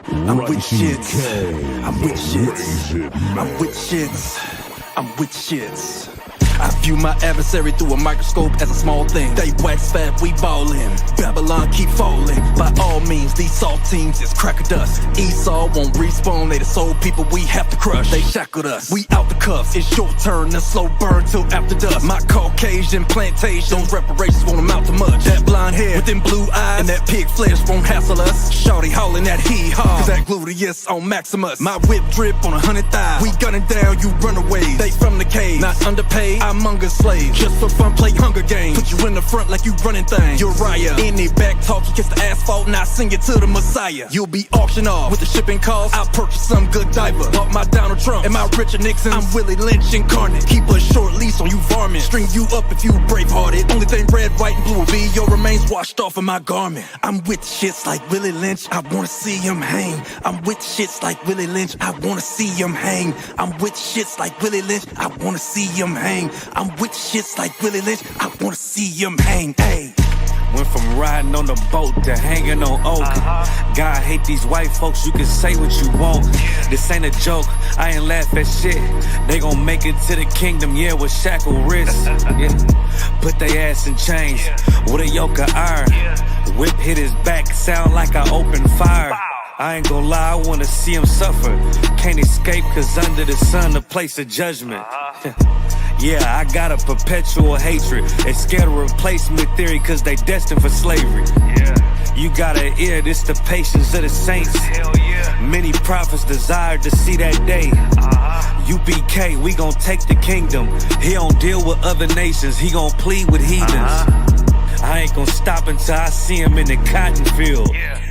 I'm with shits. I'm with shits. I'm with shits. I'm with shits. I view my adversary through a microscope as a small thing. They wax fat, we ballin'. Babylon keep falling. By all means, these soft teams is crack of dust. Esau won't respawn, they the soul people we have to crush. They shackled us, we out the cuffs. It's your turn to slow burn till after dusk. My Caucasian plantation, those reparations won't amount to much. That blonde hair with them blue eyes and that pig flesh won't hassle us. Shawty hollering that hee-haw, cause that gluteus on Maximus. My whip drip on 100 thighs. We gunning down, you runaways. They from the cave, not underpaid. I'm Munga slave, just for fun, play Hunger Games. Put you in the front like you running things. Uriah, any back talk, you kiss the asphalt and I sing it to the Messiah. You'll be auctioned off with the shipping costs. I'll purchase some good diaper. Bought my Donald Trump and my Richard Nixon. I'm Willie Lynch incarnate. Keep a short leash on you varmint. String you up if you brave-hearted. Only thing red, white, and blue will be your remains washed off of my garment. I'm with shits like Willie Lynch, I wanna see him hang. I'm with shits like Willie Lynch, I wanna see him hang. I'm with shits like Willie Lynch, I wanna see him hang. I'm with shits like Willie Lynch, I wanna see him hang, ayy. Went from riding on the boat to hanging on oak. God hate these white folks, you can say what you want. This ain't a joke, I ain't laugh at shit. They gon' make it to the kingdom, yeah, with shackled wrists. Yeah. Put they ass in chains with a yoke of iron. Whip hit his back, sound like I opened fire. I ain't gon' lie, I wanna see him suffer. Can't escape cause under the sun, the place of judgment. Yeah, I got a perpetual hatred. They scared of replacement theory cause they destined for slavery. Yeah. You gotta hear this, the patience of the saints. Hell yeah. Many prophets desired to see that day. UPK, we gon' take the kingdom. He don't deal with other nations, he gon' plead with heathens. I ain't gon' stop until I see him in the cotton field. Yeah.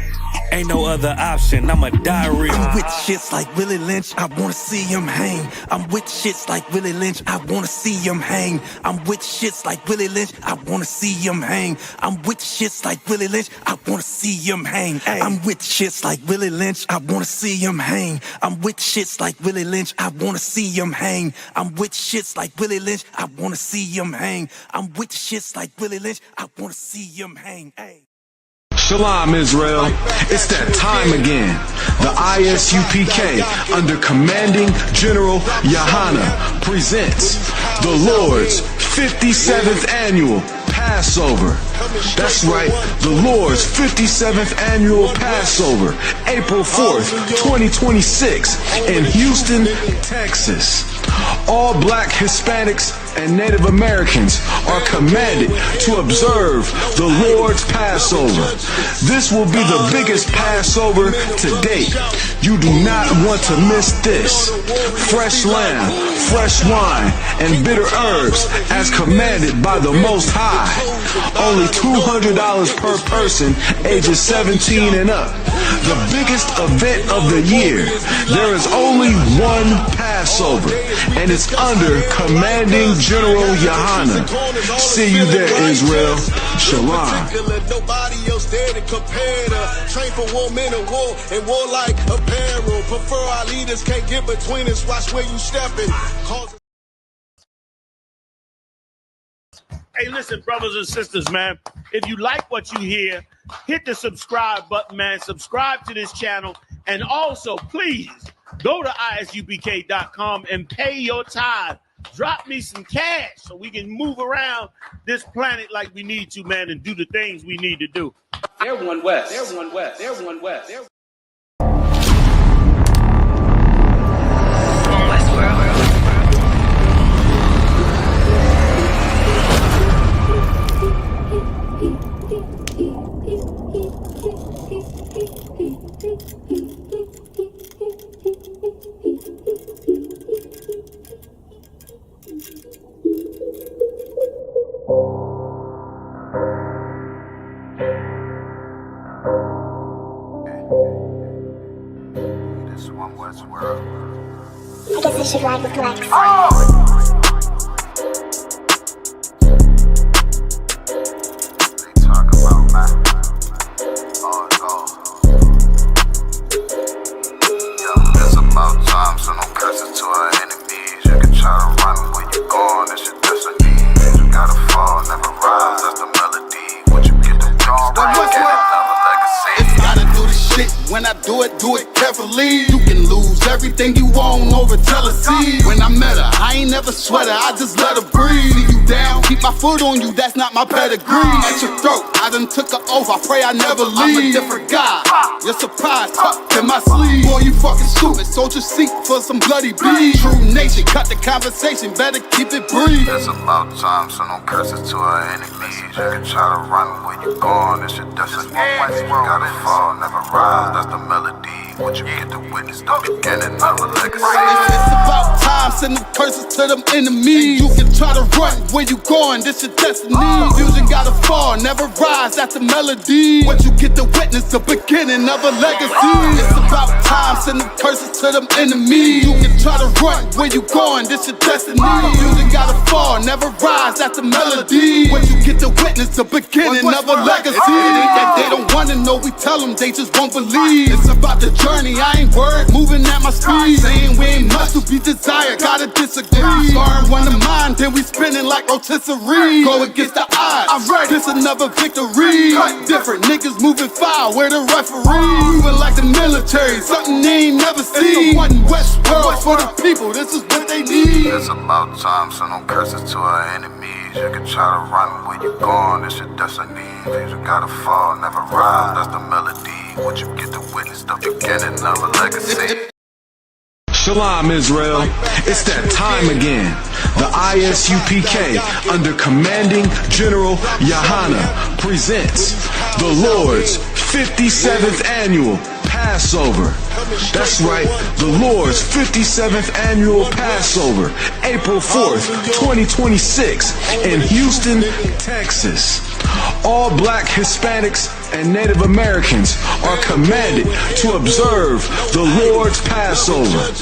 Ain't no other option, I'm a diarrhea. I'm with shits like Willie Lynch, I wanna see him hang. I'm with shits like Willie Lynch, I wanna see him hang. I'm with shits like Willie Lynch, I wanna see him hang. I'm with shits like Willie Lynch, I wanna see him hang. I'm with shits like Willie Lynch, I wanna see him hang. I'm with shits like Willie Lynch, I wanna see him hang. I'm with shits like Willie Lynch, I wanna see him hang. I'm with shits like Willie Lynch, I wanna see him hang. Shalom, Israel. It's that time again. The ISUPK, under Commanding General Yahana, presents the Lord's 57th Annual Passover. That's right, the Lord's 57th Annual Passover, April 4th, 2026, in Houston, Texas. All black Hispanics and Native Americans are commanded to observe the Lord's Passover. This will be the biggest Passover to date. You do not want to miss this. Fresh lamb, fresh wine, and bitter herbs as commanded by the Most High. Only $200 per person ages 17 and up. The biggest event of the year. There is only one Passover, and it's under Commanding General Yahana. See you there, Israel. Shalom. Nobody else there to compare to. Train for war, men in war, and war like apparel. Prefer our leaders, can't get between us. Watch where you stepping. Hey, listen, brothers and sisters, man. If you like what you hear, hit the subscribe button, man. Subscribe to this channel. And also, please, go to ISUPK.com and pay your tithe. Drop me some cash so we can move around this planet like we need to, man, and do the things we need to do. They're one West. They're one West. They're one West. They're one West world. I guess I should ride with Lex. They talk about my it's about time, so no curses to our enemies. You can try to run when you gone, it's your destiny. You gotta fall, never rise, that's the melody. Once you get the dawn right, do it carefully. You can lose everything you own over jealousy. When I met her, I ain't never sweat her, I just let her breathe. See you down, keep my foot on you, that's not my pedigree. At your throat, I done took an oath, I pray I never leave. I'm a different guy, you're surprised, tucked in my sleeve. Boy, you fucking stupid, sold your seat for some bloody beef. True nature, cut the conversation, better keep it brief. It's about time, so no curses to our enemies. You can try to run where you going, it's your destiny. You gotta fall, never rise, that's the melody. What you get to witness, the beginning of a legacy. It's about time, send them curses to them enemies. You can try to run where you going, this your destiny. Fusion gotta fall, never rise, that's the melody. What you get to witness, the beginning of a legacy. It's about time, send them curses to them enemies. You can try to run where you going, this your destiny. Fusion gotta fall, never rise, that's the melody. What you get to witness, the beginning of a legacy. That they don't wanna know, we tell them, they just won't believe. It's about the journey, I ain't worried, moving at my speed. Saying we ain't much to be desired, gotta disagree. Sparring one of mine, then we spinning like rotisserie. Go against the odds, I'm ready, this another victory. Cut different, niggas moving foul, where the referee. Moving like the military, something they ain't never seen. One West world for the people, this is what they need. It's about time, so no curses to our enemies. You can try to run where you going, it's your destiny. You gotta fall, never rise, that's the melody. What you get to witness, the beginning of a legacy. Shalom, Israel. It's that time again. The ISUPK, under Commanding General Yahana, presents the Lord's 57th Annual Passover. That's right, the Lord's 57th Annual Passover, April 4th, 2026, in Houston, Texas. All black Hispanics and Native Americans are commanded to observe the Lord's Passover.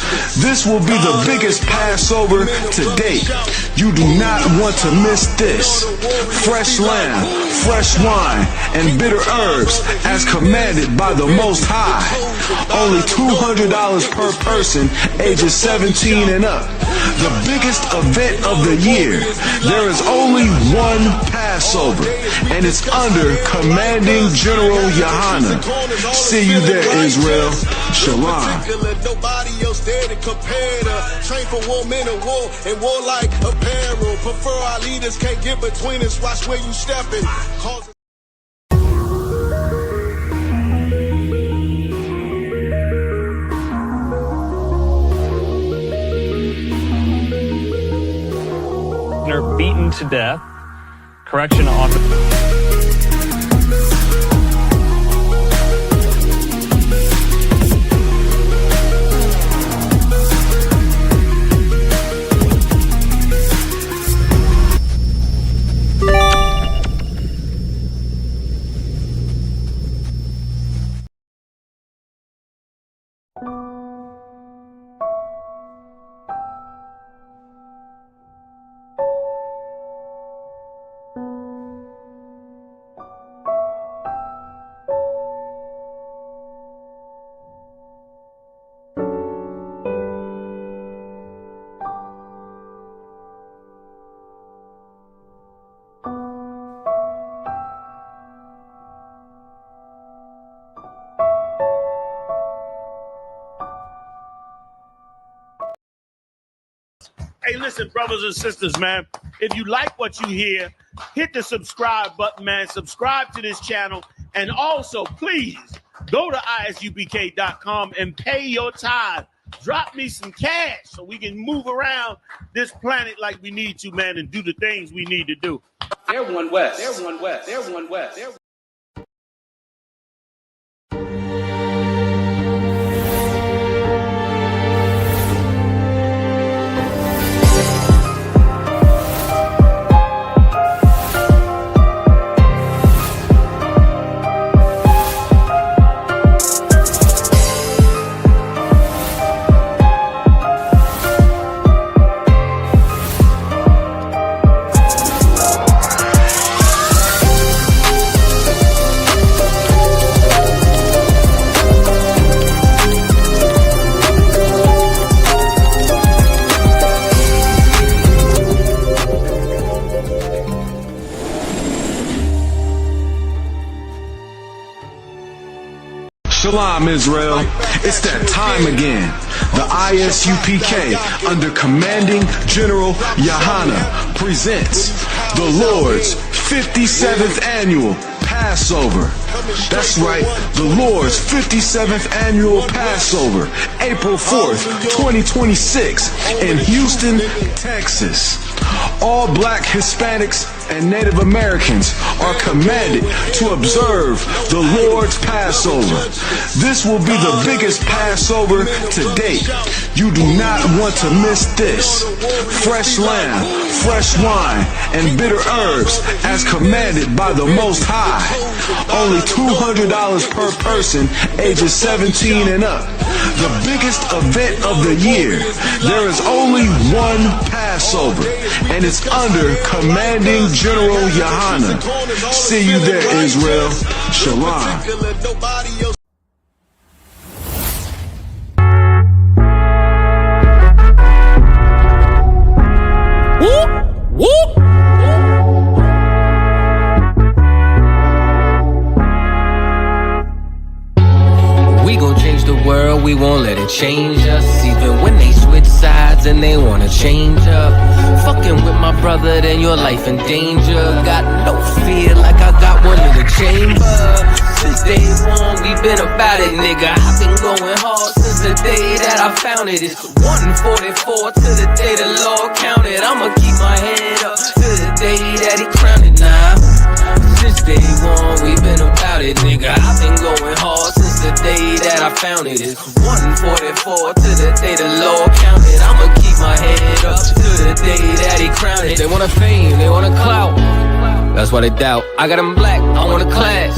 This will be the biggest Passover to date. You do not want to miss this. Fresh lamb, fresh wine, and bitter herbs as commanded by the Most High. Only $200 per person ages 17 and up. The biggest event of the year. There is only one Passover, and it's under Commanding General Yahana. See you there, Israel. Shalom. Nobody else there to compare to. Train for war, men of war, and war like apparel. Prefer our leaders, can't get between us. Watch where you stepping. They're beaten to death. Correction officer. Hey, listen, brothers and sisters, man, if you like what you hear, hit the subscribe button, man. Subscribe to this channel. And also, please, go to ISUPK.com and pay your tithe. Drop me some cash so we can move around this planet like we need to, man, and do the things we need to do. Everyone west. Everyone west. Everyone west. Everyone. Shalom, Israel. It's that time again. The ISUPK, under Commanding General Yahana, presents the Lord's 57th Annual Passover. That's right, the Lord's 57th Annual Passover, April 4th, 2026, in Houston, Texas. All black, Hispanics, and Native Americans are commanded to observe the Lord's Passover. This will be the biggest Passover to date. You do not want to miss this. Fresh lamb, fresh wine, and bitter herbs as commanded by the Most High. Only $200 per person, ages 17 and up. The biggest event of the year. There is only one Passover, and it's under Commanding General Yahana. See you there, Israel. Shalom. We won't let it change us, even when they switch sides and they wanna change up. Fucking with my brother, then your life in danger. Got no fear like I got one in the chamber. Since day one, we been about it, nigga. I've been going hard since the day that I found it. It's 144 to the day the Lord counted. I'ma keep my head up to the day that he crowned it now. Since day one, we been about it, nigga. I've been going hard since the day that I found it. It's 144 to the day the Lord counted. I'ma keep my head up to the day that he crowned it. They want a fame, they want a clout. That's why they doubt. I got them black, I want a class.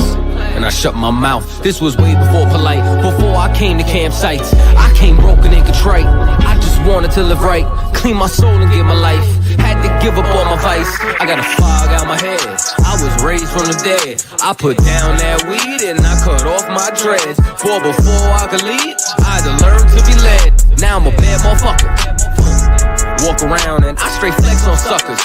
And I shut my mouth. This was way before polite, before I came to campsites. I came broken and contrite. I just wanted to live right, clean my soul and give my life. Had to give up all my vice. I got a fog out my head. I was raised from the dead. I put down that weed and I cut off my dreads. For before I could lead, I had to learn to be led. Now I'm a bad motherfucker. Walk around and I straight flex on suckers.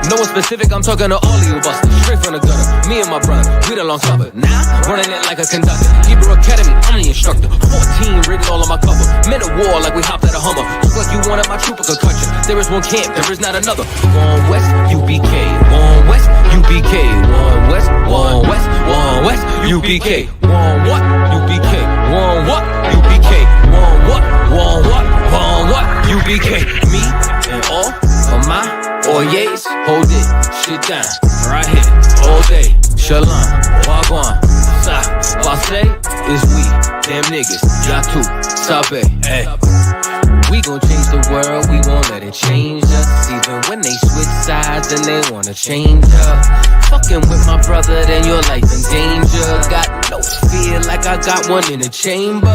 No one specific, I'm talking to all of you busters. Straight from the gutter, me and my brother, we the long supper. Now, running it like a conductor. Hebrew Academy, I'm the instructor. 14 written all on my cover. Men of war like we hopped at a Hummer. Look like you wanted my trooper could cut you. There is one camp, there is not another. One West, UPK. One West, UPK. One West, one West, one West, UPK. One what? UPK. One what? UPK. One what? One what? One what? UPK. Me and all of my Oyes, hold it, shit down, right here, all day. Shalom, wagwan, sa, passe, is we, them niggas, y'all too, sabe, hey. We gon' change the world, we won't let it change us. Even when they switch sides and they wanna change up. Fucking with my brother, then your life in danger. Got no fear like I got one in the chamber.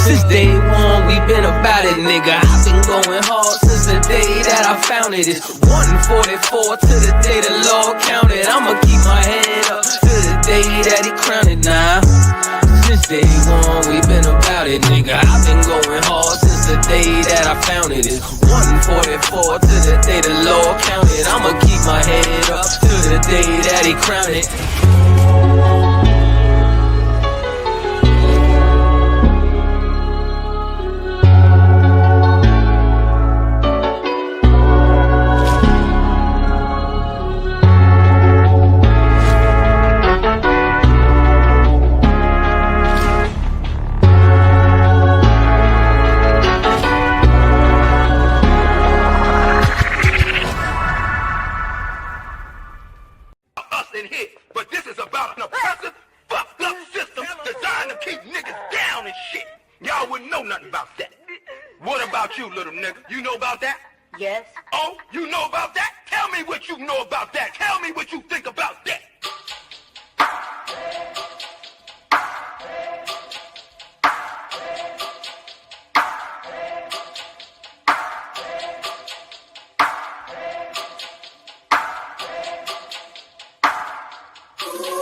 Since day one, we been about it, nigga. I've been going hard since the day that I found it. It's 144 to the day the Lord counted. I'ma keep my head up to the day that he crowned it now. Since day one, we been about it, nigga. I've been going hard since the day that I found it. It's 144 to the day the Lord counted. I'ma keep my head up to the day that he crowned it. But this is about an oppressive, fucked up system designed to keep niggas down and shit. Y'all wouldn't know nothing about that. What about you, little nigga? You know about that? Yes. Oh, you know about that? Tell me what you know about that. Tell me what you think about that.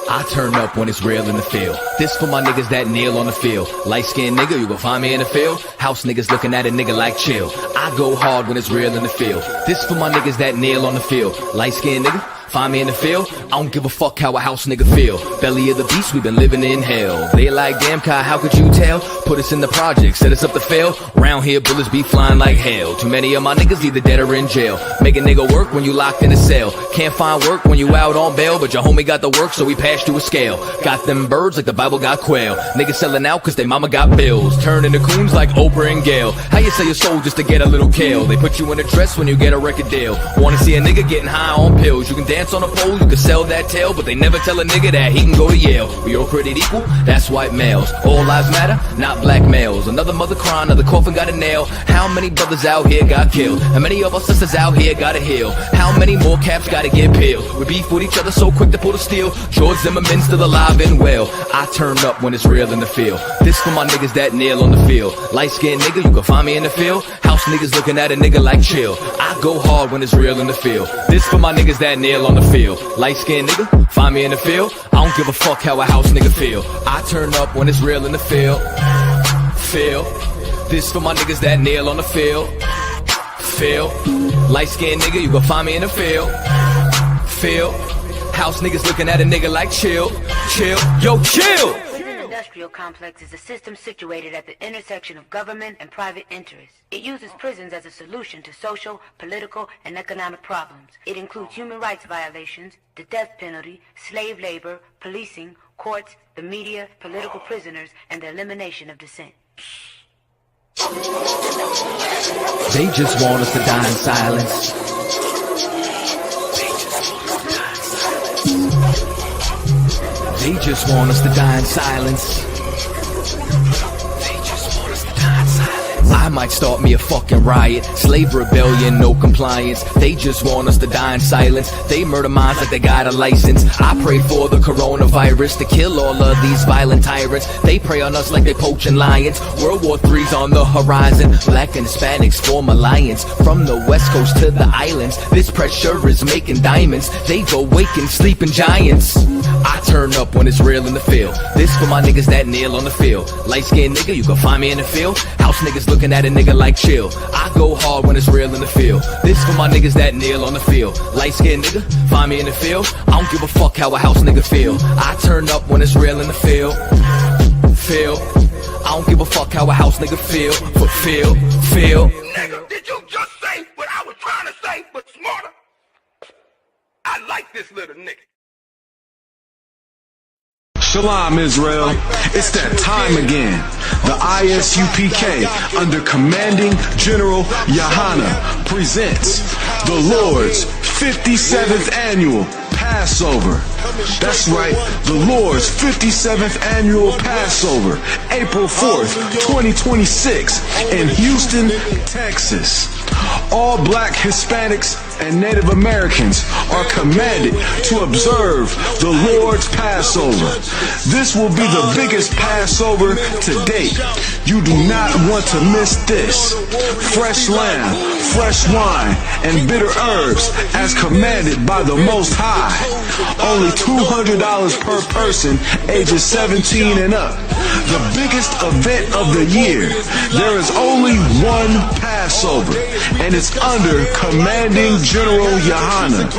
I turn up when it's real in the field. This for my niggas that kneel on the field. Light-skinned nigga, you gon' find me in the field. House niggas looking at a nigga like chill. I go hard when it's real in the field. This for my niggas that kneel on the field. Light-skinned nigga, Find me in the field, I don't give a fuck how a house nigga feel. Belly of the beast, we been living in hell. They like, damn, Kai, how could you tell? Put us in the project, set us up to fail. Round here, bullets be flying like hell. Too many of my niggas either dead or in jail. Make a nigga work when you locked in a cell. Can't find work when you out on bail, but your homie got the work, so we passed you a scale. Got them birds like the Bible got quail. Niggas selling out cause they mama got bills. Turning the coons like Oprah and Gail. How you sell your soul just to get a little kale? They put you in a dress when you get a record deal. Wanna see a nigga getting high on pills? You can dance on a pole, you can sell that tail, but they never tell a nigga that he can go to Yale. We all created equal, that's white males. All lives matter, not black males. Another mother crying, another coffin got a nail. How many brothers out here got killed? How many of our sisters out here gotta heal? How many more caps gotta get peeled? We beef with each other so quick to pull the steel. George Zimmerman still alive and well. I turn up when it's real in the field. This for my niggas that kneel on the field. Light-skinned nigga, you can find me in the field. House niggas looking at a nigga like chill. I go hard when it's real in the field. This for my niggas that kneel on the field. Light-skinned nigga, find me in the field. I don't give a fuck how a house nigga feel. I turn up when it's real in the field. Feel. This for my niggas that kneel on the field. Feel. Light-skinned nigga, you can find me in the field. Feel. House niggas looking at a nigga like chill. Chill. Yo, chill! Industrial complex is a system situated at the intersection of government and private interests. It uses prisons as a solution to social, political, and economic problems. It includes human rights violations, the death penalty, slave labor, policing, courts, the media, political prisoners, and the elimination of dissent. They just want us to die in silence. They just want us to die in silence. They just want us to die in silence. I might start me a fucking riot. Slave rebellion, no compliance. They just want us to die in silence. They murder minds like they got a license. I pray for the coronavirus to kill all of these violent tyrants. They prey on us like they poaching lions. World War III's on the horizon. Black and Hispanics form alliance. From the west coast to the islands, this pressure is making diamonds. They go waking sleeping giants. I turn up when it's real in the field. This for my niggas that kneel on the field. Light-skinned nigga, you can find me in the field. House niggas looking at a nigga like chill. I go hard when it's real in the field. This for my niggas that kneel on the field. Light-skinned nigga, find me in the field. I don't give a fuck how a house nigga feel. I turn up when it's real in the field. Feel. I don't give a fuck how a house nigga feel. But feel. Nigga, did you just say what I was trying to say, but smarter? I like this little nigga. Shalom, Israel. It's that time again. The ISUPK, under Commanding General Yahana, presents the Lord's 57th Annual Passover. That's right, the Lord's 57th Annual Passover, April 4th, 2026, in Houston, Texas. All black Hispanics and Native Americans are commanded to observe the Lord's Passover. This will be the biggest Passover to date. You do not want to miss this. Fresh lamb, fresh wine, and bitter herbs as commanded by the Most High. Only $200 per person ages 17 and up. The biggest event of the year. There is only one Passover, and it's under Commanding General Yahana.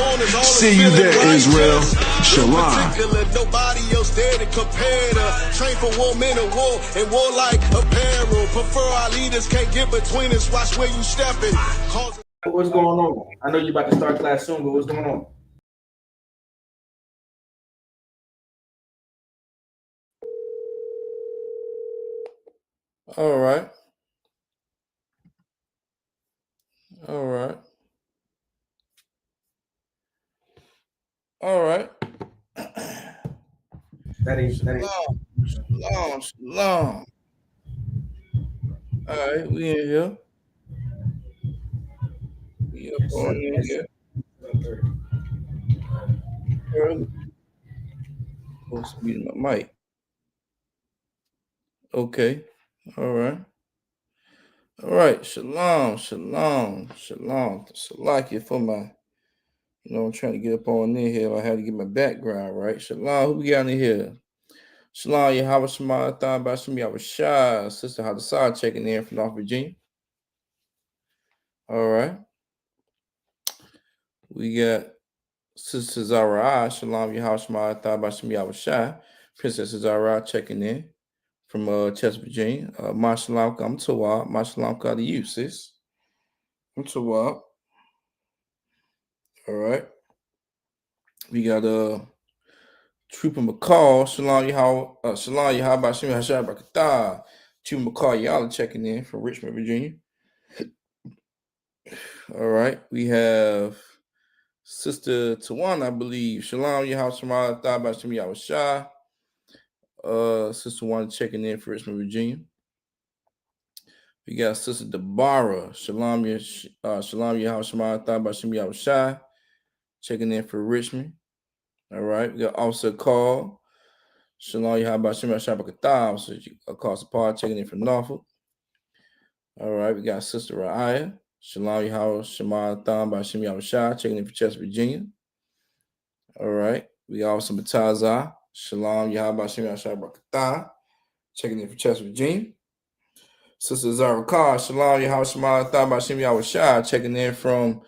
See you there, Israel. Shalom. Nobody else there to compare to. Train for war, men of war, and warlike apparel. Prefer our leaders, can't get between us. Watch where you stepping. What's going on? I know you're about to start class soon, but what's going on? All right. That ain't. Shalom. All right, we in here. We up on in here. Early. Supposed to be my mic. Okay. All right. Shalom. Salakia for my, I'm trying to get up on in here. I had to get my background right. Shalom, who we got in here? Shalom, Yahweh Shema, Thon Bashim Yahweh, Sister Hadassah checking in from North Virginia. All right. We got Sister Zara, Shalom Yahashma Thabashim Yahushai. Princess Zara checking in from Chester, Virginia. Mashalam Kam Tawab. Mashalam Ka to you, sis. I'm Tawab. All right. We got Trooper McCall. Shalom Yahabashim Yahashai Brakatah. Trooper McCall, y'all are checking in from Richmond, Virginia. All right. We have Sister Tawana, I believe. Shalom Yahashma Thabashim Yahushai. Sister Wanda checking in for Richmond, Virginia. We got Sister Deborah. Shalom Yahashma Thabashim Yahushai checking in for Richmond. All right. We got Officer Call. Shalom Yahabashim Yahushai Brakatah. Officer Call Support checking in from Norfolk. All right. We got Sister Raya. Shalom Yahashma Thabashim Yahushai checking in for Chester, Virginia. All right. We got Officer Bataza. Shalom Yahabashim Yahushai Brakatah checking in for Chester, Virginia. Sister Zara Khan, Shalom Yahashma Thabashim Yahushai checking in from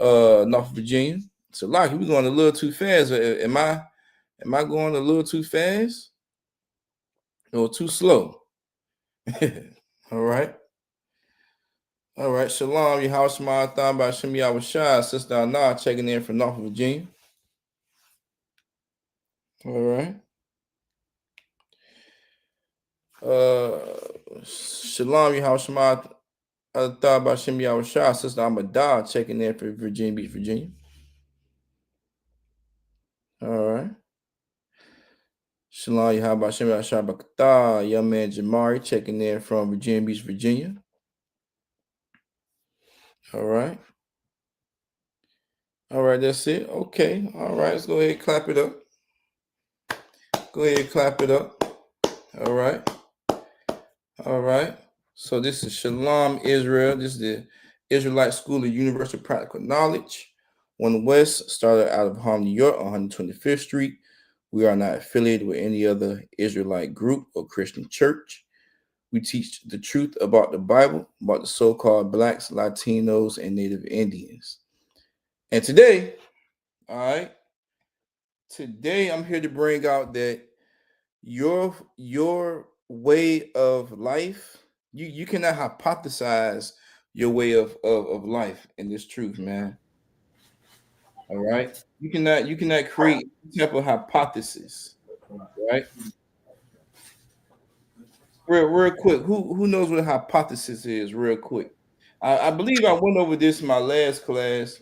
North Virginia. So Lockie, we're going a little too fast. Am I going a little too fast? Or too slow? All right. All right. Shalom Yahashma Thabashim Yahushai. Sister Anna checking in from North Virginia. All right. Shalom Yahashma Thabashim Yahushai. Sister Amadah checking in for Virginia Beach, Virginia. All right. Shalom Yahabashim Yahushai Brakatah. Young man Jamari checking in from Virginia Beach, Virginia. All right. All right, that's it. Okay. All right, let's go ahead and clap it up. Go ahead and clap it up. All right. All right. So this is Shalom Israel. This is the Israelite School of Universal Practical Knowledge. One West, started out of Harlem, New York on 125th Street. We are not affiliated with any other Israelite group or Christian church. We teach the truth about the Bible, about the so-called Blacks, Latinos, and Native Indians. And today, all right, today I'm here to bring out that your way of life, you cannot hypothesize your way of life in this truth, man. All right. You cannot create any type of hypothesis. Right? Real quick. Who knows what a hypothesis is, real quick? I believe I went over this in my last class.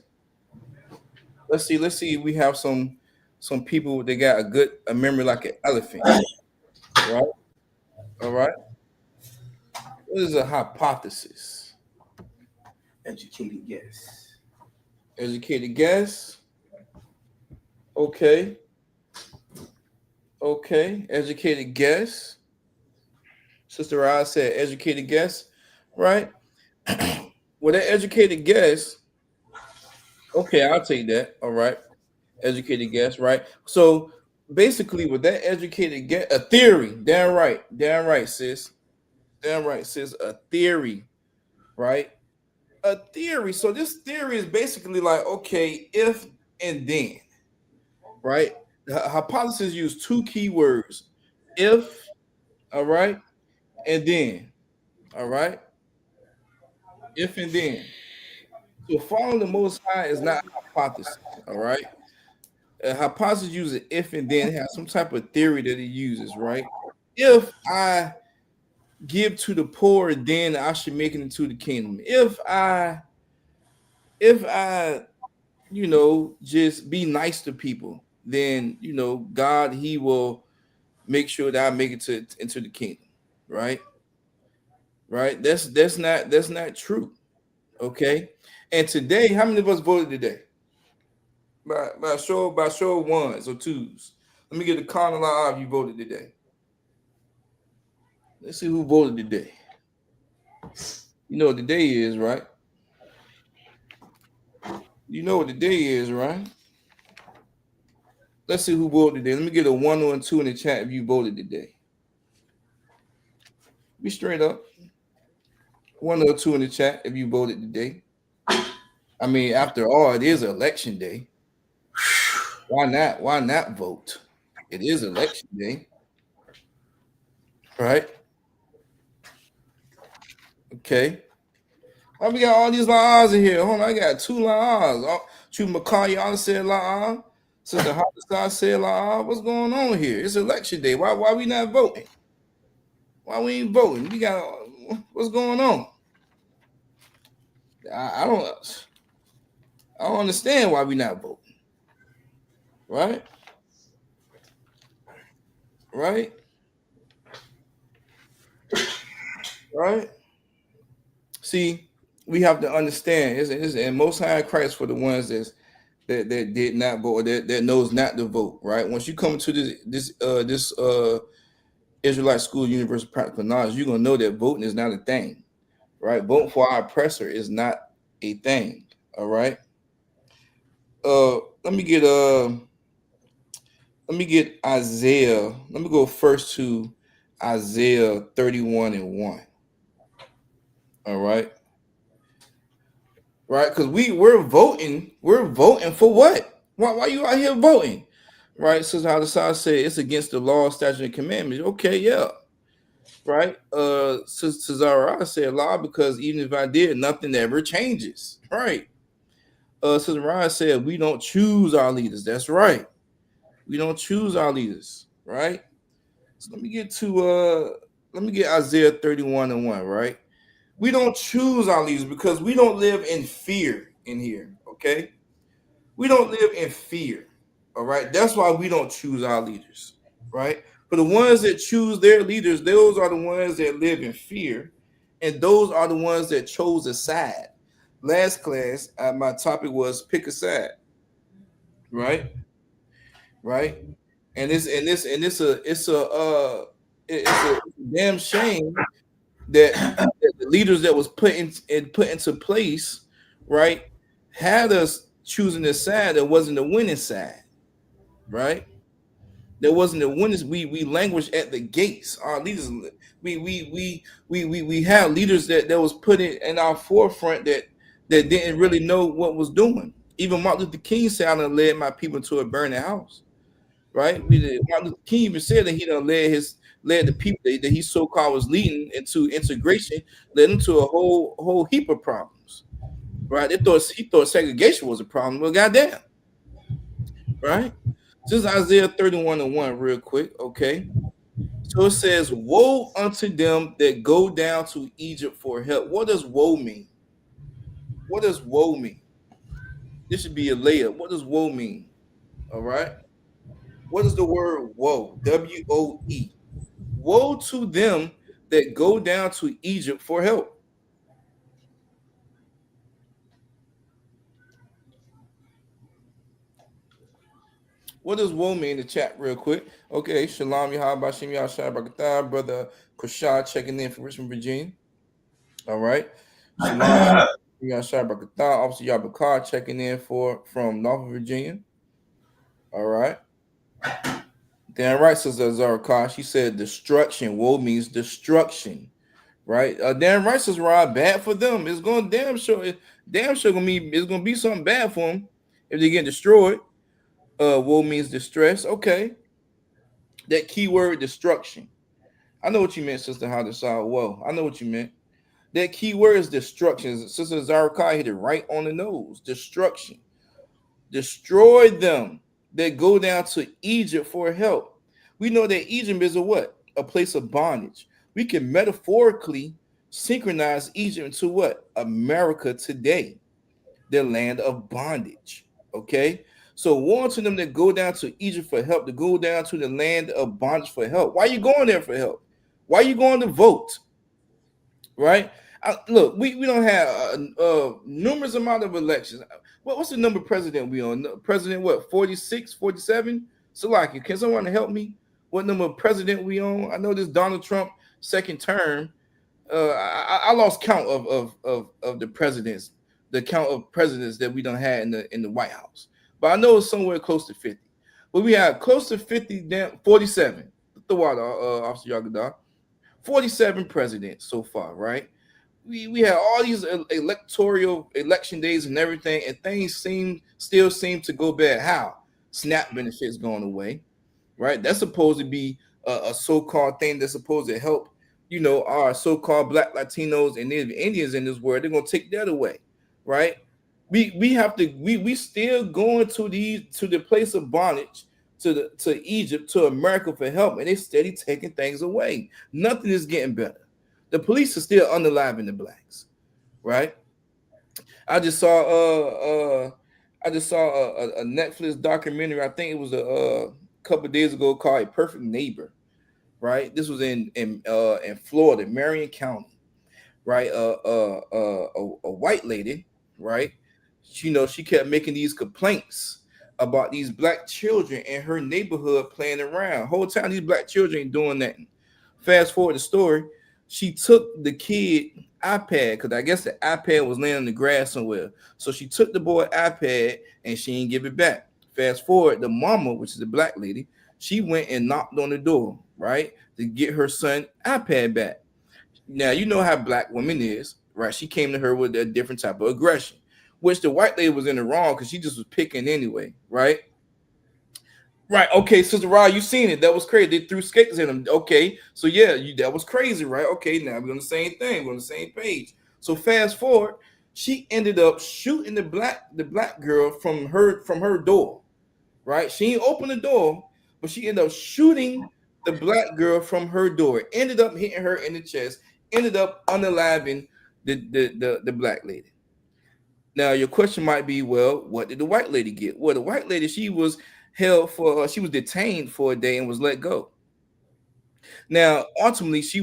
Let's see. We have some people that got a memory like an elephant. Right? All right. What is a hypothesis? Educated guess. Educated guess. Okay. Educated guess. Sister Rod said educated guess, right? Well, that educated guess. Okay, I'll take that. All right. Educated guess, right? So basically, with that educated guess, a theory, damn right, sis. A theory, right? A theory. So this theory is basically like, okay, if and then, right? The hypothesis use two key words, if, all right, and then, all right? If and then. So following the Most High is not a hypothesis, all right? A hypothesis uses if and then. It has some type of theory that it uses, right? If I give to the poor, then I should make it into the kingdom. If I just be nice to people, then God, He will make sure that I make it into the kingdom, right? Right? That's not true. Okay. And today, how many of us voted today? By show of ones or twos. Let me get a count of you voted today. Let's see who voted today. You know what the day is, right? You know what the day is, right? Let's see who voted today. Let me get a 1 or a 2 in the chat if you voted today. Be straight up. 1 or 2 in the chat if you voted today. I mean, after all, it is election day. Why not? Why not vote? It is election day, right? Okay. Why we got all these laws in here? Hold on, I got 2 laws. Chu McCall, y'all said law. Sister Hadassah said law. What's going on here? It's election day. Why we not voting? Why we ain't voting? We got what's going on? I don't understand why we not voting. Right? Right? Right? See, we have to understand, and Most High Christ for the ones that did not vote, that knows not to vote. Right? Once you come into this Israelite School Universal Practical Knowledge, you're gonna know that voting is not a thing. Right? Voting for our oppressor is not a thing. All right. Let me get Isaiah. Let me go first to Isaiah 31:1. All right. Right? Because we're voting for what? Why you out here voting? Right? Sister Hadassah said it's against the law, statute, and commandments. Okay, yeah. Right? Sister Zara said law because even if I did, nothing ever changes. Right. Sister Ryan said we don't choose our leaders. That's right. We don't choose our leaders. Right. So let me get Isaiah 31:1. Right. We don't choose our leaders because we don't live in fear in here. Okay. We don't live in fear. All right. That's why we don't choose our leaders. Right. For the ones that choose their leaders, those are the ones that live in fear. And those are the ones that chose a side. Last class, my topic was pick a side. Right. Right. And it's a damn shame that the leaders that was put into place, right, had us choosing the side that wasn't the winning side, right? There wasn't the winners. We languished at the gates. Our leaders, we have leaders that was put in our forefront that didn't really know what was doing. Even Martin Luther King said, "I done led my people to a burning house." Right? Martin Luther King even said that he done led the people that he so-called was leading into integration, led into a whole heap of problems. Right? He thought segregation was a problem. Well, goddamn. Right? Just Isaiah 31:1, real quick. Okay. So it says, "Woe unto them that go down to Egypt for help." What does woe mean? What does woe mean? This should be a layup. What does woe mean? All right. What is the word woe? WOE. Woe to them that go down to Egypt for help. What does woe mean in the chat, real quick? Okay, Shalom Yahabashim Yashai Brakatah, brother Kushad checking in from Richmond, Virginia. All right. Shalom Yashai Brakatah, Officer Yabakar checking in from Norfolk, Virginia. All right. Damn right, Sister Zarakar. She said destruction. Woe means destruction. Right? Damn right, Sister Rod, bad for them. It's going damn sure gonna be something bad for them if they get destroyed. Woe means distress. Okay. That keyword destruction. I know what you meant, Sister Hadassah. Whoa, I know what you meant. That keyword is destruction. Sister Zarakai hit it right on the nose. Destruction. Destroy them that go down to Egypt for help. We know that Egypt is a what? A place of bondage. We can metaphorically synchronize Egypt into what? America today, the land of bondage. Okay. So warn to them that go down to Egypt for help, to go down to the land of bondage for help. Why are you going there for help? Why are you going to vote? Right? Look, we don't have numerous amount of elections. What's the number president we on? President what? 46, 47? Salaki, can someone help me? What number president we on? I know this Donald Trump second term. I lost count of the presidents, the count of presidents that we don't have in the White House. But I know it's somewhere close to 50. But we have close to 47. The water, Officer Yagadah. 47 presidents so far, right? We have all these electoral election days and everything, and things still seem to go bad. How? SNAP benefits going away, right? That's supposed to be a so-called thing that's supposed to help, our so-called Black Latinos and Native Indians in this world. They're gonna take that away, right? We have to we still going to the place of bondage, to Egypt, to America for help, and they steady taking things away. Nothing is getting better. The police are still unaliving the blacks, right? I just saw a Netflix documentary. I think it was a couple of days ago called A Perfect Neighbor. Right, this was in Florida, Marion County. Right, a white lady. Right, she kept making these complaints about these black children in her neighborhood playing around. Whole time these black children ain't doing nothing. Fast forward the story, she took the kid iPad because I guess the iPad was laying on the grass somewhere. So she took the boy iPad and she didn't give it back. Fast forward, the mama, which is a black lady, she went and knocked on the door, right, to get her son iPad back. Now you know how black women is, right? She came to her with a different type of aggression, which the white lady was in the wrong because she just was picking anyway, right? Right. Okay, Sister Rod, you seen it. That was crazy. They threw skates at him. Okay, so yeah, that was crazy, right? Okay, now we're on the same thing. We're on the same page. So fast forward, she ended up shooting the black girl from her door, right? She didn't open the door, but she ended up shooting the black girl from her door. Ended up hitting her in the chest. Ended up unaliving the black lady. Now your question might be, well, what did the white lady get? Well, the white lady, she was detained for a day and was let go. Now, ultimately, she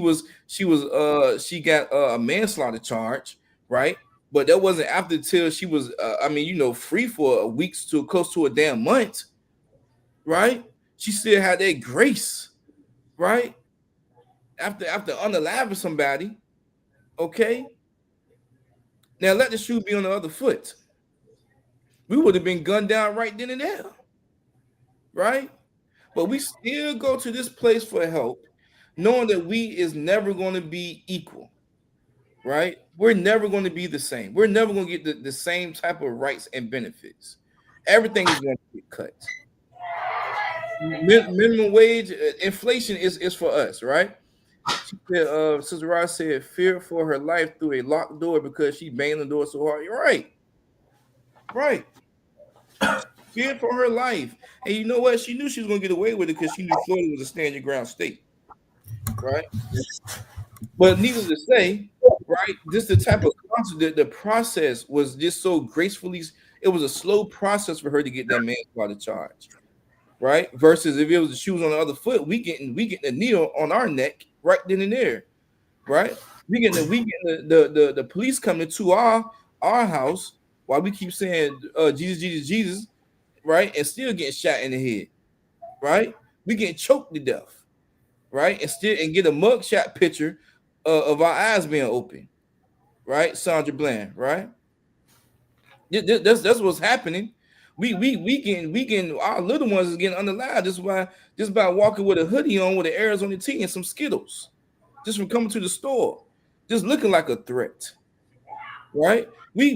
got a manslaughter charge, right? But that wasn't after till she was, free for a week to close to a damn month, right? She still had that grace, right? After unaliving somebody, okay. Now let the shoe be on the other foot. We would have been gunned down right then and there, right? But we still go to this place for help, knowing that we is never going to be equal, right? We're never going to be the same. We're never going to get the same type of rights and benefits. Everything is going to get cut. Minimum wage, inflation is for us, right? She said, Sister Ross said, fear for her life through a locked door because she banged the door so hard. You're right. Right. Feared for her life. And you know what? She knew she was going to get away with it because she knew Florida was a stand your ground state. Right? But needless to say, right, this the type of the process was just so gracefully, it was a slow process for her to get that manslaughter charge. Right? Versus if it was the shoes on the other foot, we getting a needle on our neck right then and there. Right? We getting the police coming to our house while we keep saying Jesus, Jesus, Jesus, right? And still getting shot in the head, right? We getting choked to death, right? And get a mugshot picture of our eyes being open, right? Sandra Bland, right? That's what's happening. We getting our little ones is getting unalive just by walking with a hoodie on with an Arizona tea and some Skittles, just from coming to the store, just looking like a threat, right? We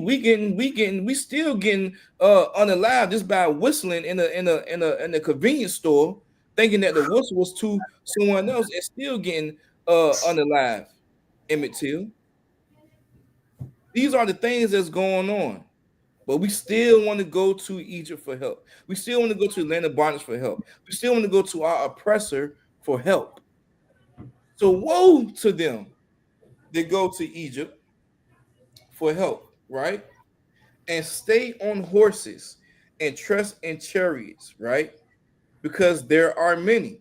still getting unalive just by whistling in a convenience store, thinking that the whistle was to someone else, and still getting unalive. Emmett Till. These are the things that's going on. But we still want to go to Egypt for help. We still want to go to the land of bondage for help. We still want to go to our oppressor for help. So woe to them that go to Egypt for help, right? And stay on horses and trust in chariots, right? Because there are many,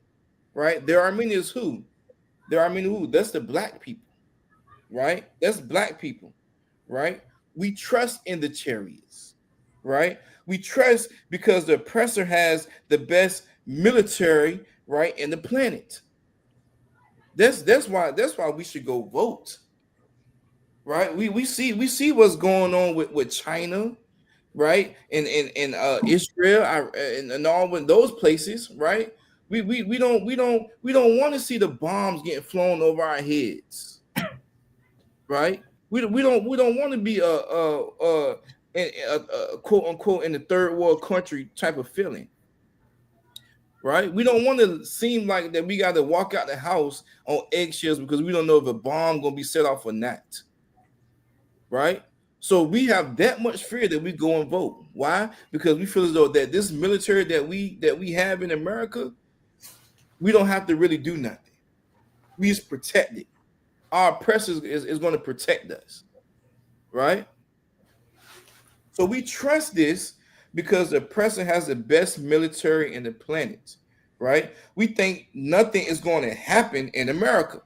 right? There are many as who? There are many who? That's the black people, right? That's black people, right? We trust in the chariots, right? We trust because the oppressor has the best military, right, in the planet. That's why we should go vote, right? We see what's going on with China, right, and Israel, and all in those places, right? We don't want to see the bombs getting flown over our heads, right? We don't want to be a quote unquote in the third world country type of feeling, right? We don't want to seem like that we got to walk out the house on eggshells because we don't know if a bomb gonna be set off or not, right? So we have that much fear that we go and vote. Why? Because we feel as though that this military that we have in America, we don't have to really do nothing. We just protect it. Our oppressors is going to protect us, right? So we trust this because the oppressor has the best military in the planet, right? We think nothing is going to happen in America.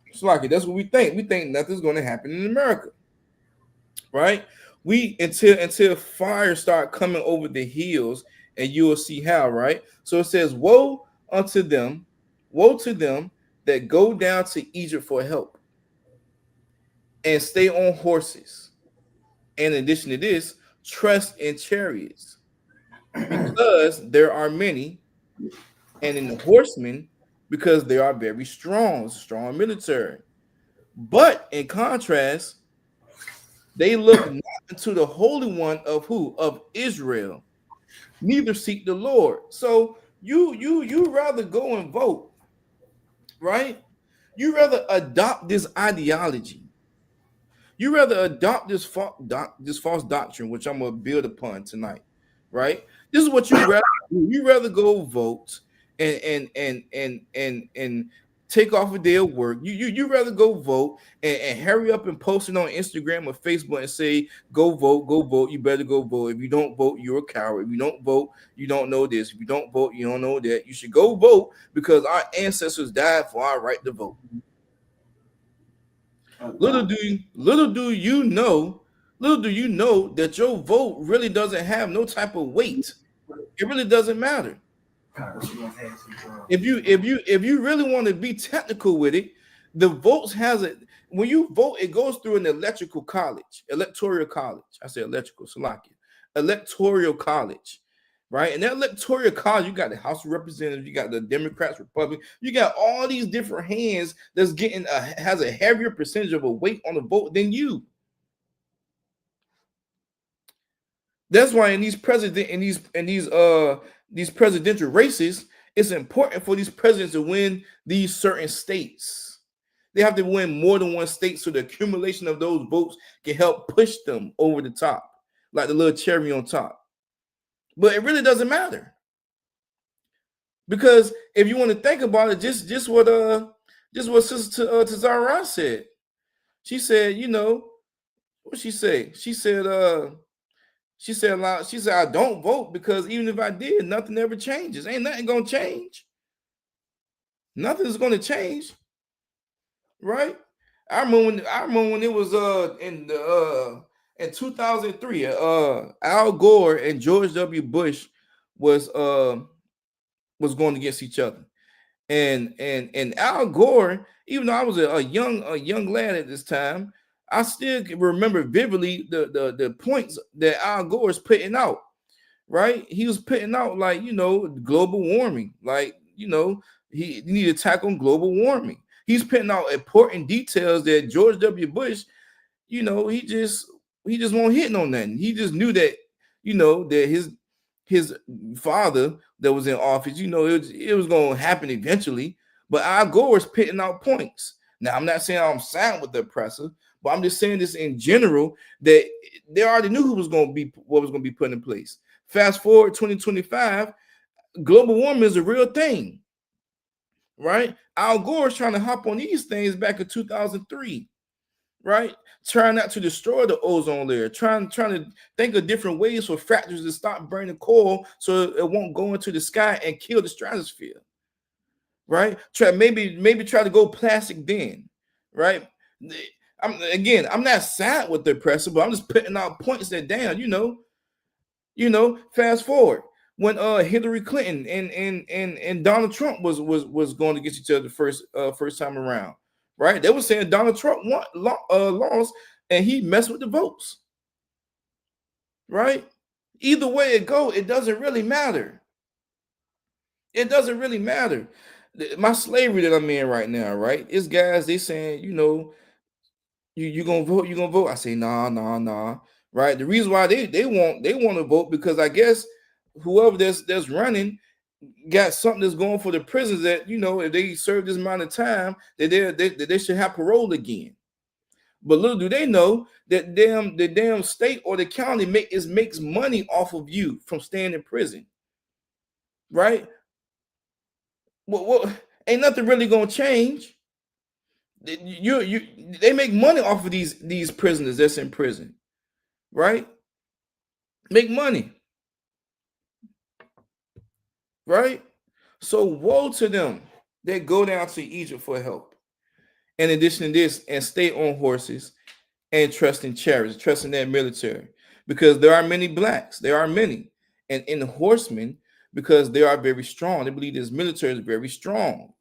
It's like that's what we think. We think nothing's going to happen in America, right? We until fire start coming over the hills, and you will see how, right? So it says, woe to them that go down to Egypt for help and stay on horses. In addition to this, trust in chariots, because there are many, and in the horsemen, because they are very strong, strong military. But in contrast, they look not into the Holy One of who? Of Israel, neither seek the Lord. So you rather go and vote, right? You rather adopt this ideology. You rather adopt this false doctrine, which I'm gonna build upon tonight, right? This is what you rather do. You rather go vote and take off a day of work. You rather go vote and hurry up and post it on Instagram or Facebook and say, go vote, go vote. You better go vote. If you don't vote, you're a coward. If you don't vote, you don't know this. If you don't vote, you don't know that. You should go vote because our ancestors died for our right to vote. Little do you know that your vote really doesn't have no type of weight. It really doesn't matter. If you really want to be technical with it, the votes has it. When you vote, it goes through an electoral college. I say electrical, Salakia. Electoral college. Right? And that electoral college, you got the House of Representatives, you got the Democrats, Republicans, you got all these different hands that's getting has a heavier percentage of a weight on the vote than you. That's why in these presidential races, it's important for these presidents to win these certain states. They have to win more than one state, so the accumulation of those votes can help push them over the top, like the little cherry on top. But it really doesn't matter. Because if you want to think about it, just what Sister Tazara said. She said, what she say? She said, I don't vote because even if I did, nothing ever changes. Ain't nothing gonna change. Nothing's gonna change, right? I remember when it was in 2003, Al Gore and George W. Bush was going against each other, and Al Gore, even though I was a young lad at this time, I still remember vividly the points that Al Gore is putting out. Right, he was putting out like global warming, like he need to tackle global warming. He's putting out important details that George W. Bush, he just won't hit on nothing. He just knew that that his father that was in office, it was going to happen eventually. But Al Gore is putting out points. Now, I'm not saying I'm signed with the oppressor, but I'm just saying this in general that they already knew what was going to be put in place. Fast forward 2025, global warming is a real thing, right? Al Gore is trying to hop on these things back in 2003. Right, trying not to destroy the ozone layer, trying to think of different ways for factories to stop burning coal so it won't go into the sky and kill the stratosphere. Right, maybe try to go plastic then. Right, I'm not sad with the oppressor, but I'm just putting out points that down. Fast forward when Hillary Clinton and Donald Trump was going against each other first time around. Right, they were saying Donald Trump lost and he messed with the votes. Right, either way it go, it doesn't really matter. It doesn't really matter. My slavery that I'm in right now, right? It's guys, they saying, you gonna vote. I say nah. Right. The reason why they want to vote because I guess whoever that's running got something that's going for the prisoners that, you know, if they serve this amount of time, that they should have parole again. But little do they know that the damn state or the county makes money off of you from staying in prison, right? Well, ain't nothing really gonna change. They make money off of these prisoners that's in prison, right? Make money, right? So woe to them that go down to Egypt for help. In addition to this, and stay on horses and trust in chariots, trust in their military, because there are many blacks, there are many, and in horsemen, because they are very strong. They believe this military is very strong,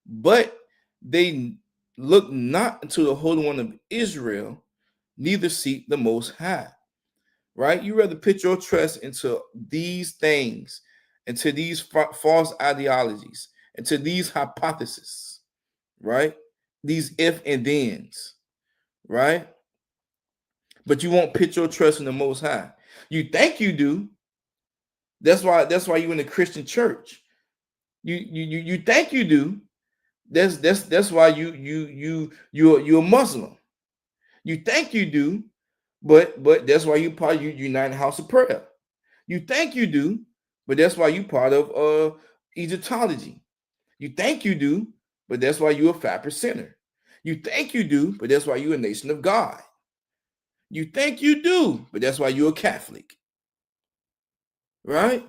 but they look not into the Holy One of Israel, neither seek the Most High. Right? You rather put your trust into these things, into these false ideologies, into these hypotheses, right? These if and thens, right? But you won't put your trust in the Most High. You think you do. That's why you in the Christian church. You think you do. That's why you're a Muslim. You think you do, but that's why you part of United House of Prayer. You think you do, but that's why you part of Egyptology. You think you do, but that's why you're a 5%er. You think you do, but that's why you're a Nation of God. You think you do, but that's why you're a Catholic. Right?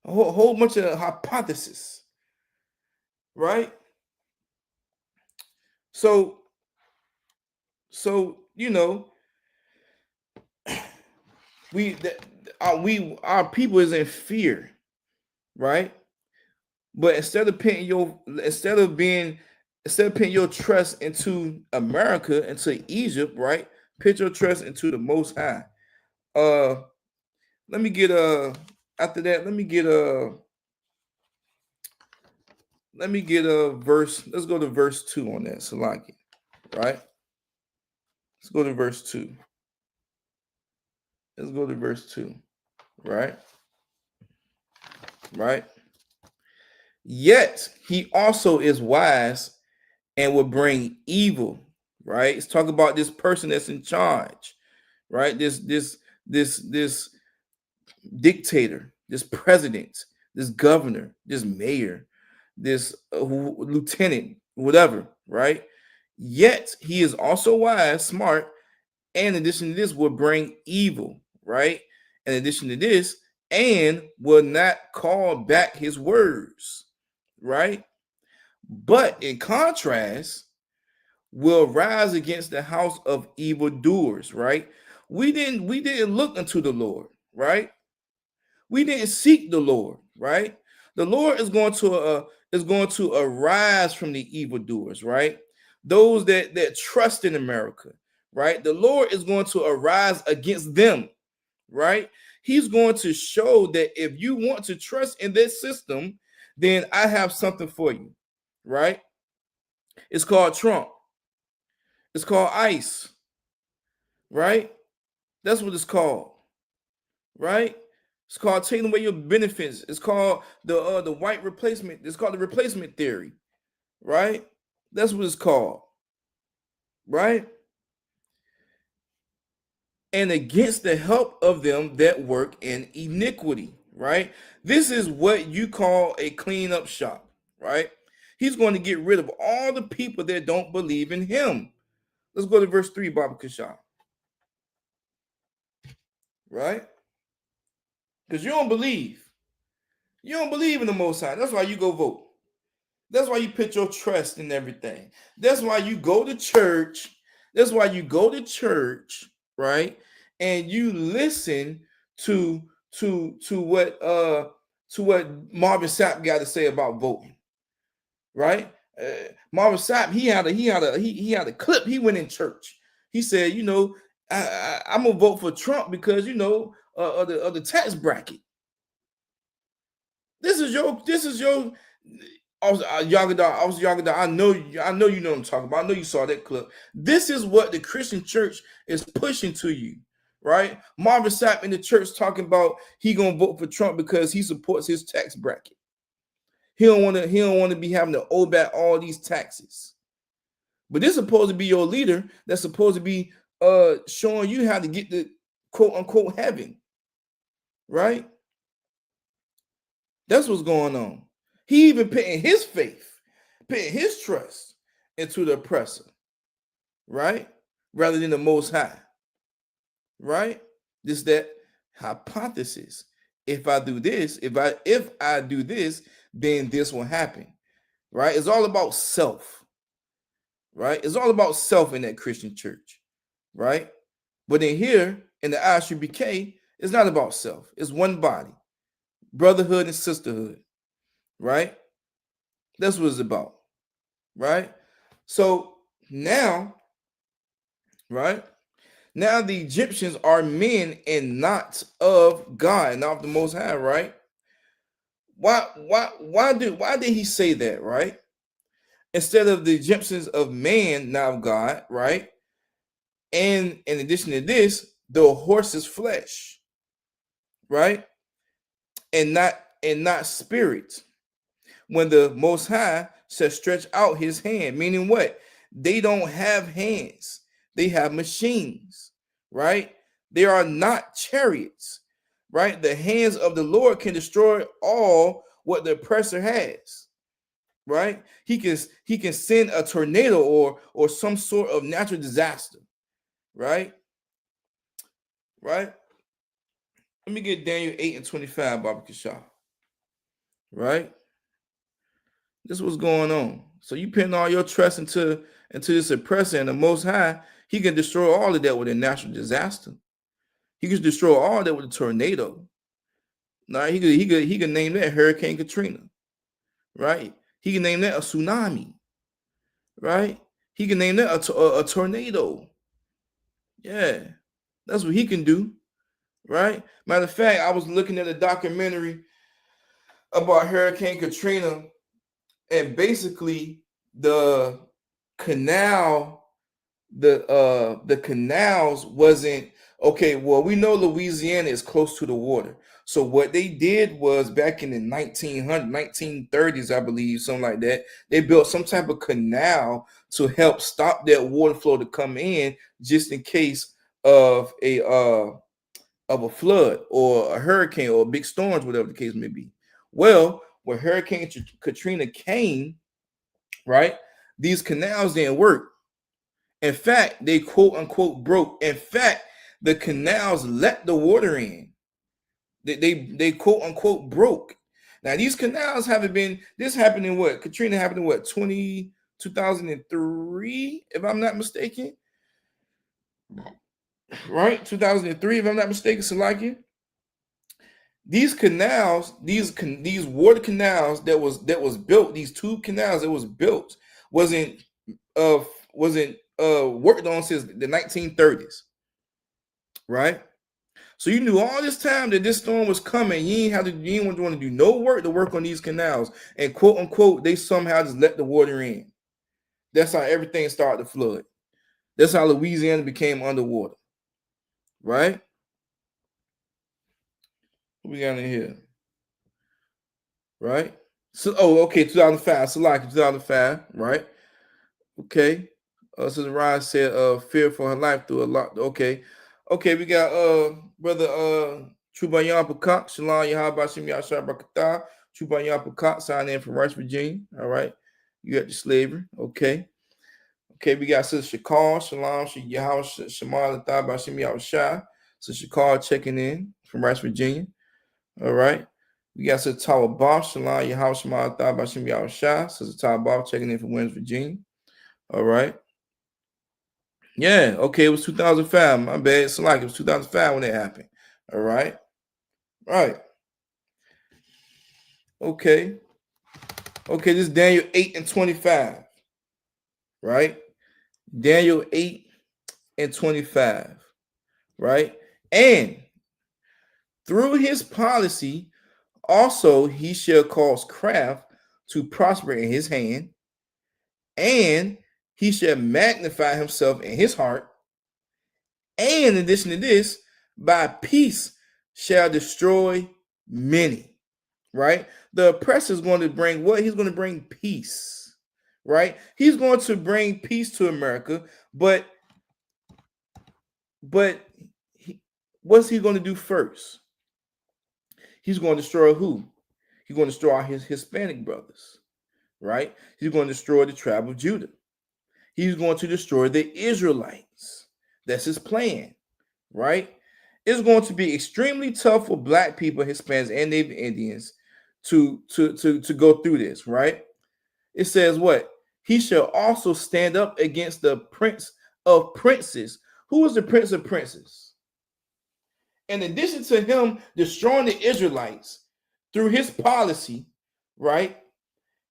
A whole bunch of hypotheses. Right? So you know, our people is in fear, right? But instead of putting your trust into America, into Egypt, right? Put your trust into the Most High. Let me get after that. Let me get a verse. Let's go to verse 2 on that, Salaki. Right? Let's go to verse 2. Let's go to verse 2. Right? Right? Yet he also is wise and will bring evil. Right? Let's talk about this person that's in charge. Right? This dictator, this president, this governor, this mayor, this lieutenant, whatever, right? Yet he is also wise, smart, and in addition to this, will bring evil, right? In addition to this, and will not call back his words, right? But in contrast, will rise against the house of evildoers, right? We didn't look unto the Lord, right? We didn't seek the Lord, right? The Lord is going to arise from the evildoers, right? Those that trust in America, right? The Lord is going to arise against them, right? He's going to show that if you want to trust in this system, then I have something for you, right? It's called Trump. It's called ICE, right? That's what it's called, right? It's called taking away your benefits. It's called the white replacement. It's called the replacement theory, right? That's what it's called, right? And against the help of them that work in iniquity, right? This is what you call a cleanup shop, right? He's going to get rid of all the people that don't believe in him. Let's go to verse 3, Baba Kashah. Right? Because you don't believe. You don't believe in the Most High. That's why you go vote. That's why you put your trust in everything. That's why you go to church. That's why you go to church, right? And you listen to what Marvin Sapp got to say about voting, right? Marvin Sapp, he had a clip. He went in church. He said, you know, I'm gonna vote for Trump because, you know, of the tax bracket. This is your Yagada. I know you know what I'm talking about. I know you saw that clip. This is what the Christian church is pushing to you, right? Marvin Sapp in the church talking about he gonna vote for Trump because he supports his tax bracket. He don't want to be having to owe back all these taxes. But this is supposed to be your leader that's supposed to be showing you how to get the quote unquote heaven, right? That's what's going on. He even putting his faith, putting his trust into the oppressor, right? Rather than the Most High, right? This that hypothesis. If I do this, if I do this, then this will happen, right? It's all about self, right? It's all about self in that Christian church, right? But in here in the ISUPK, it's not about self. It's one body, brotherhood and sisterhood, right? That's what it's about, right? So now, right? Now the Egyptians are men and not of God, not of the Most High, right? Why did he say that, right? Instead of the Egyptians of man, not of God, right? And in addition to this, the horse's flesh, right? And not spirit. When the Most High shall stretch out his hand, meaning what? They don't have hands. They have machines, right? They are not chariots, right? The hands of the Lord can destroy all what the oppressor has, right? He can send a tornado or some sort of natural disaster, right? Right? Let me get Daniel 8:25, Baba Kishah. Right? This is what's going on. So you putting all your trust into this oppressor and the Most High, he can destroy all of that with a natural disaster. He can destroy all of that with a tornado. Now he could name that Hurricane Katrina, right? He can name that a tsunami, right? He can name that a tornado. Yeah, that's what he can do, right? Matter of fact, I was looking at a documentary about Hurricane Katrina, and basically the canals wasn't okay. Well, we know Louisiana is close to the water. So what they did was back in the 1930s, I believe, something like that, they built some type of canal to help stop that water flow to come in just in case of a flood or a hurricane or big storms, whatever the case may be. Well, when Hurricane Katrina came, right, these canals didn't work. In fact, they quote unquote broke. In fact, the canals let the water in. They quote unquote broke. Now these canals haven't been. This happened in what? Katrina happened in what? 2003, if I'm not mistaken. Right, 2003, if I'm not mistaken, Salaki. These canals, these water canals that was built, these tube canals that was built, wasn't worked on since the 1930s, right? So you knew all this time that this storm was coming. You didn't want to do no work to work on these canals, and quote unquote, they somehow just let the water in. That's how everything started to flood. That's how Louisiana became underwater, right? What we got in here? Right? So, okay, 2005. Salaki, 2005, right? Okay. Sister Ryan said, fear for her life through a lot. Okay. Okay, we got brother Chubayan Pakak, Shalom Yahabashim Yashar Bakata, Chubayan Pakak, signed in from Rice, Virginia. All right. You got the slavery. Okay. Okay, we got Sister Shakar, Shalom, Yahweh Shamal Bashim Yahshai. Sister Shakar checking in from Rice, Virginia. All right. We got Sister Tawa Bob, Shalom, Yahweh Shamal Bashim Yahshai. Sister Tawa Bob checking in from West Virginia. All right. Yeah, okay, it was 2005. My bad. It's like it was 2005 when it happened. All right. Right. Okay. Okay, this is Daniel 8:25. Right? Daniel 8:25. Right? And through his policy, also he shall cause craft to prosper in his hand, and he shall magnify himself in his heart. And in addition to this, by peace shall destroy many. Right? The oppressor is going to bring what? He's going to bring peace. Right? He's going to bring peace to America, but what's he going to do first? He's going to destroy who? He's going to destroy his Hispanic brothers, right? He's going to destroy the tribe of Judah. He's going to destroy the Israelites. That's his plan, right? It's going to be extremely tough for black people, Hispanics, and Native Indians to go through this, right? It says what? He shall also stand up against the prince of princes. Who is the prince of princes? In addition to him destroying the Israelites through his policy, right?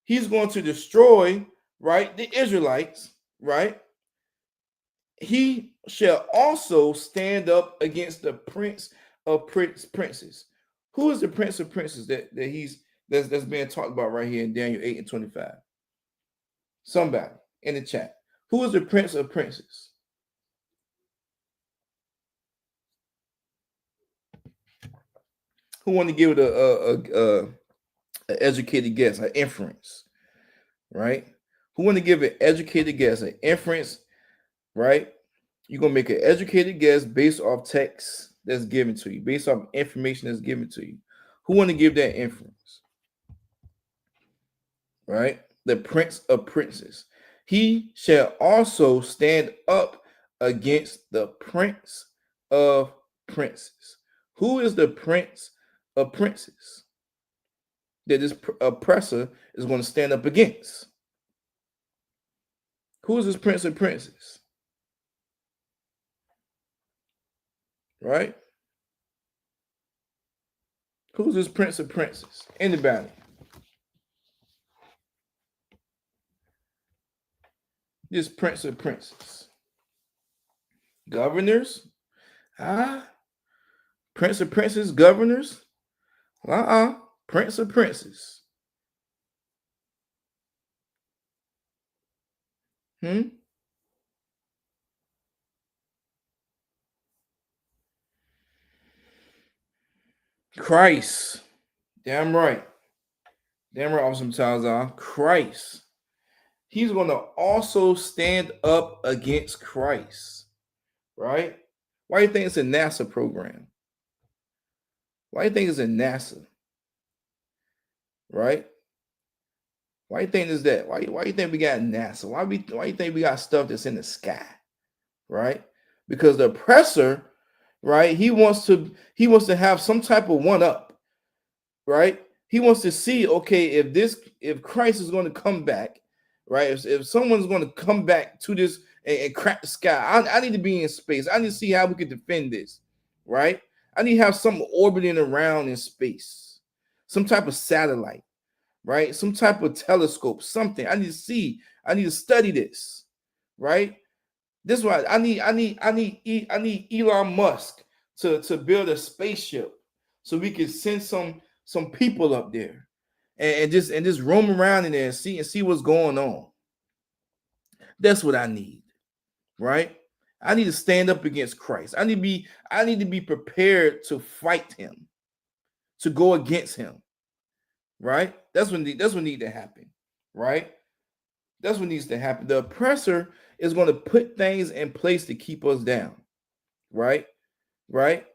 He's going to destroy, right, the Israelites, right? He shall also stand up against the prince of princes. Who is the prince of princes that's being talked about right here in Daniel 8 and 25? Somebody in the chat. Who is the prince of princes? Who want to give it an educated guess, an inference, right? Who want to give an educated guess, an inference, right? You're going to make an educated guess based off text that's given to you, based off information that's given to you. Who want to give that inference? Right? The prince of princes. He shall also stand up against the prince of princes. Who is the prince of princes that this oppressor is going to stand up against? Who is this prince of princes? Right? Who's this prince of princes? Anybody? This prince of princes. Governors? Prince of princes, governors? Prince of princes. Christ. Damn right. Damn right, awesome times. Christ. He's going to also stand up against Christ. Right? Why do you think it's a NASA program? Why do you think it's a NASA? Right? Why do you think it's that? Why do you think we got NASA? Why do you think we got stuff that's in the sky? Right? Because the oppressor, right? He wants to have some type of one up, right? He wants to see, okay, if Christ is going to come back, right? If someone's going to come back to this and crack the sky, I need to be in space. I need to see how we can defend this, right? I need to have something orbiting around in space, some type of satellite, right? Some type of telescope, something. I need to see. I need to study this, right? This is why I need Elon Musk to build a spaceship so we can send some people up there and just roam around in there and see what's going on. That's what I need, right? I need to stand up against Christ. I need to be prepared to fight him, to go against him, right? That's what needs to happen, right? That's what needs to happen. The oppressor is going to put things in place to keep us down, right? Right?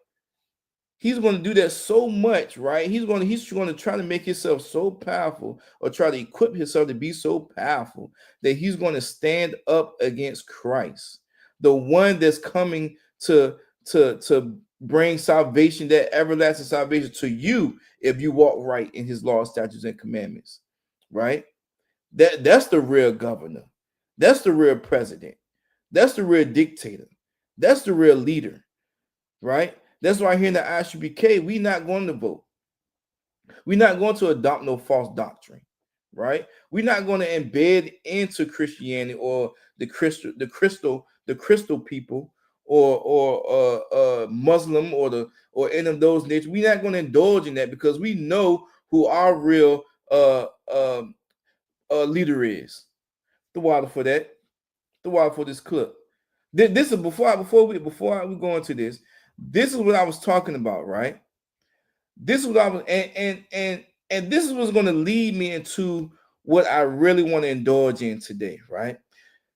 He's going to do that so much, right? He's going to try to make himself so powerful, or try to equip himself to be so powerful that he's going to stand up against Christ, the one that's coming to bring salvation, that everlasting salvation to you if you walk right in his law, statutes, and commandments, right? That's the real governor. That's the real president. That's the real dictator. That's the real leader, right? That's why here in the ISUPK, we're not going to vote. We're not going to adopt no false doctrine, right? We're not going to embed into Christianity or the crystal people or Muslim or any of those nature. We're not going to indulge in that because we know who our real leader is. The water for that. The water for this clip. This is before we go into this. This is what I was talking about, right? This is what I was, and this is what's going to lead me into what I really want to indulge in today, right?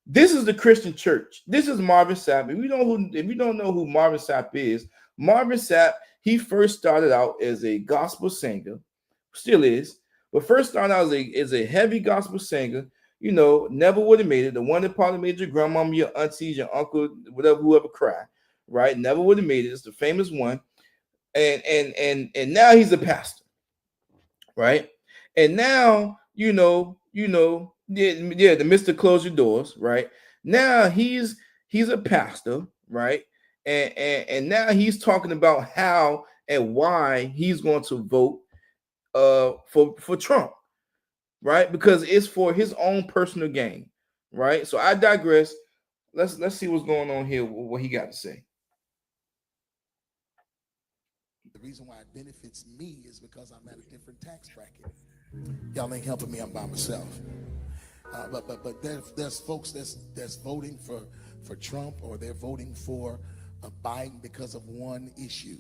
This is the Christian church. This is Marvin Sapp. If you don't know who Marvin Sapp is, Marvin Sapp, he first started out as a gospel singer, still is, but first started out as a heavy gospel singer. You know, never would have made it. The one that probably made your grandmama, your aunties, your uncle, whatever, whoever cry, right? Never would have made it. It's the famous one. And now he's a pastor, right? And now, yeah, the Mr. Close Your Doors, right? Now he's a pastor, right? And now he's talking about how and why he's going to vote for Trump, right? Because it's for his own personal gain, right? So I digress. Let's see what's going on here, what he got to say. The reason why it benefits me is because I'm at a different tax bracket. Y'all ain't helping me. I'm by myself. But there's folks that's voting for Trump, or they're voting for Biden because of one issue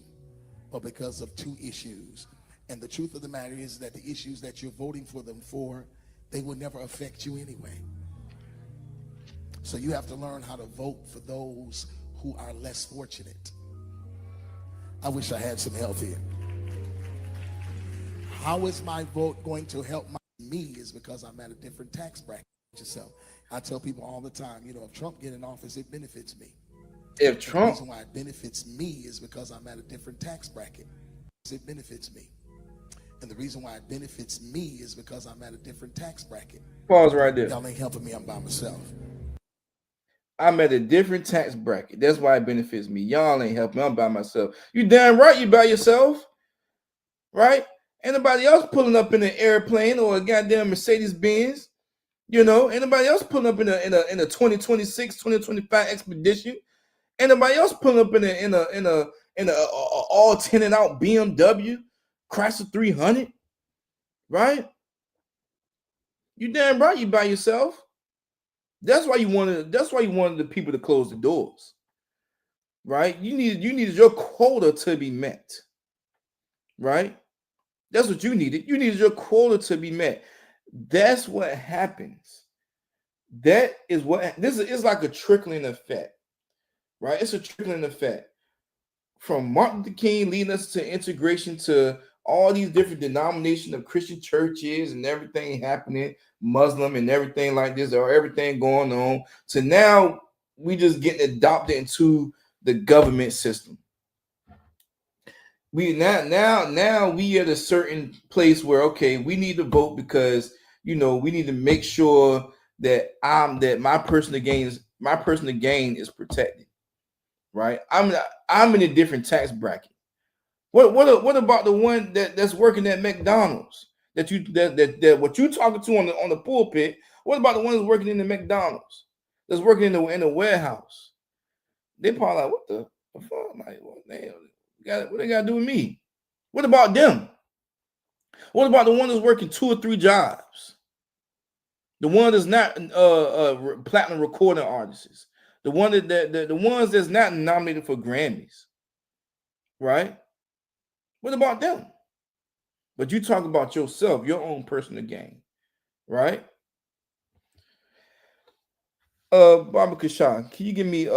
or because of two issues. And the truth of the matter is that the issues that you're voting for them for, they will never affect you anyway. So you have to learn how to vote for those who are less fortunate. I wish I had some help here. How is my vote going to help me is because I'm at a different tax bracket. Yourself. I tell people all the time, if Trump get in office, it benefits me. If Trump, the reason why it benefits me is because I'm at a different tax bracket. It benefits me. And the reason why it benefits me is because I'm at a different tax bracket. Pause right there. Y'all ain't helping me. I'm by myself. I'm at a different tax bracket. That's why it benefits me. Y'all ain't helping me. I'm by myself. You damn right you by yourself, right? Anybody else pulling up in an airplane or a goddamn Mercedes Benz? Anybody else pulling up in a 2026, 2025 expedition? Anybody else pulling up in a all tinted out BMW Chrysler 300? Right? You damn right you by yourself. That's why you wanted the people to close the doors. Right? You needed your quota to be met. Right? That's what you needed. You needed your quota to be met. That's what happens. That is what this is. It's like a trickling effect, right? It's a trickling effect from Martin Luther King leading us to integration to all these different denominations of Christian churches and everything happening, Muslim and everything like this, or everything going on, to now we just getting adopted into the government system. We now we at a certain place where, okay, we need to vote because we need to make sure that my personal gain is protected, right? I'm in a different tax bracket. What about the one that's working at McDonald's that what you talking to on the pulpit? What about the one that's working in the McDonald's, that's working in the warehouse? They probably like, what the fuck? Like, what they got to do with me? What about them? What about the one that's working 2 or 3 jobs? The one that's not platinum recording artists. The one the ones that's not nominated for Grammys. Right? What about them? But you talk about yourself, your own personal gain. Right? Barbara Kashan, can you give me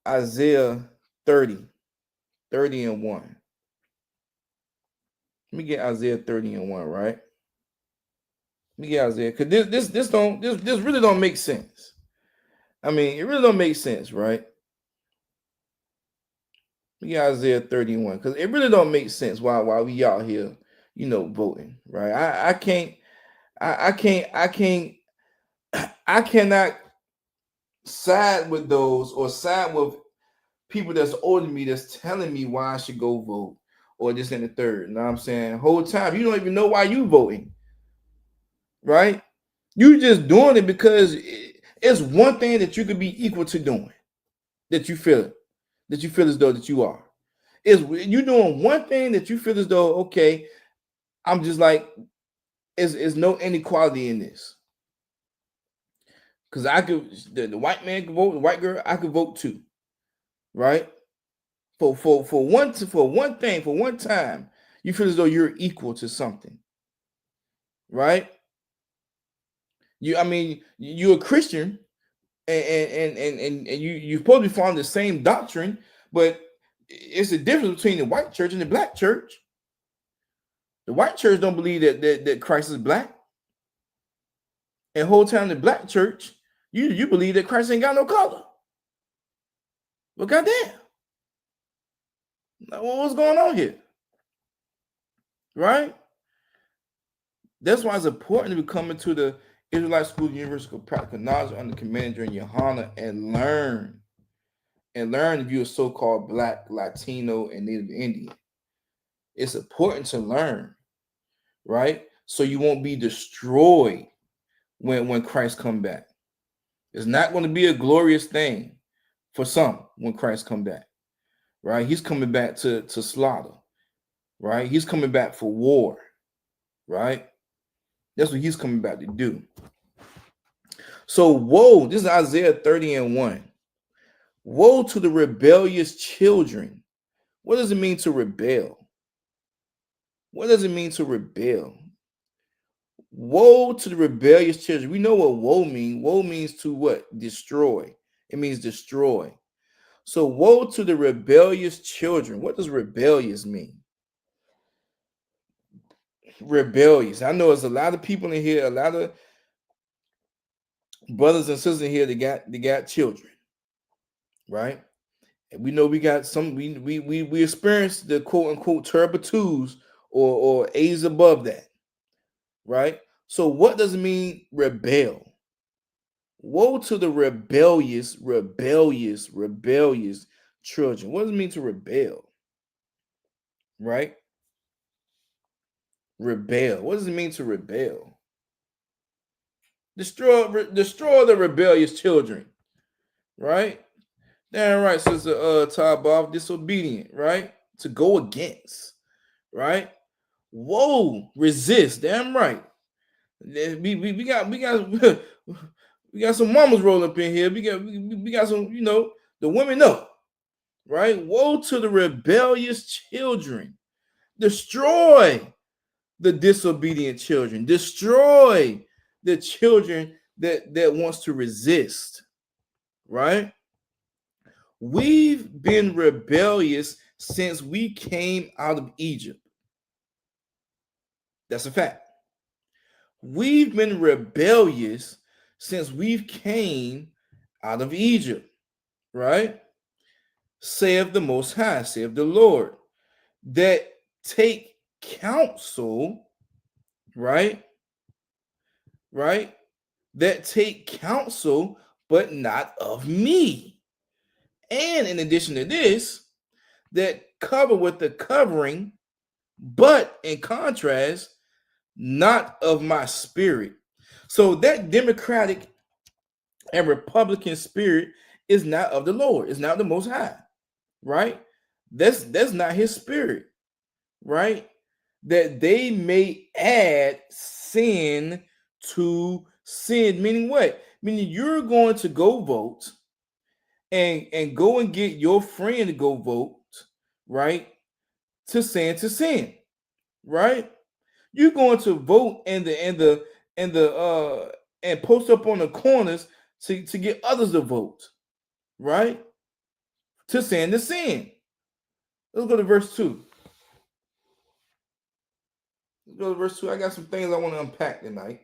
Isaiah 30 and 1? Let me get Isaiah 30 and 1, right? Let me get Isaiah, because this really don't make sense. I mean, it really don't make sense, right? Let me get Isaiah 31, because it really don't make sense why we out here, voting, right? I cannot side with those or side with people that's older than me that's telling me why I should go vote or this and the third. You know what I'm saying? Whole time you don't even know why you voting, right? You just doing it because it's one thing that you could be equal to doing, that you feel as though that you are. Is you doing one thing that you feel as though, okay, I'm just like, is no inequality in this. Because I could, the white man could vote, the white girl, I could vote too, right? For one thing, for one time, you feel as though you're equal to something, right? You're a Christian, and you're supposed to be following the same doctrine, but it's a difference between the white church and the black church. The white church don't believe that Christ is black, and whole time the black church, you believe that Christ ain't got no color. Well, goddamn, what's going on here, right? That's why it's important to be coming to the Israelite School of Universal Practical Knowledge under Commander and Johanna and learn if you're a so-called Black, Latino, and Native Indian. It's important to learn, right? So you won't be destroyed when Christ come back. It's not going to be a glorious thing for some when Christ come back, right? He's coming back to slaughter, right? He's coming back for war, right? That's what he's coming back to do. So woe, this is Isaiah 30:1. Woe to the rebellious children. What does it mean to rebel? What does it mean to rebel? Woe to the rebellious children. We know what woe means. Woe means to what? Destroy. It means destroy. So woe to the rebellious children. What does rebellious mean? Rebellious. I know there's a lot of people in here, a lot of brothers and sisters in here that got children, right? And we know we got some. We experienced the quote unquote terrible twos or A's above that, right? So what does it mean rebel? Woe to the rebellious children. What does it mean to rebel? Right? Rebel. What does it mean to rebel? Destroy the rebellious children. Right? Damn right, Sister Taboff, disobedient, right? To go against, right? Whoa, resist. Damn right. We got some mamas rolling up in here. We got some, the women know, right? Woe to the rebellious children. Destroy the disobedient children. Destroy the children that wants to resist, right? We've been rebellious since we came out of Egypt. That's a fact. We've been rebellious since we've came out of Egypt, right? Saith the Most High, saith the Lord, that take counsel, right? Right? That take counsel, but not of me. And in addition to this, that cover with the covering, but in contrast, not of my spirit. So that Democratic and Republican spirit is not of the Lord. It's not the Most High, right? That's not his spirit, right? That they may add sin to sin, meaning what? Meaning you're going to go vote and go and get your friend to go vote, right? To sin, right? You're going to vote and post up on the corners to get others to vote, right? To sin. Let's go to verse 2. Let's go to verse 2. I got some things I want to unpack tonight.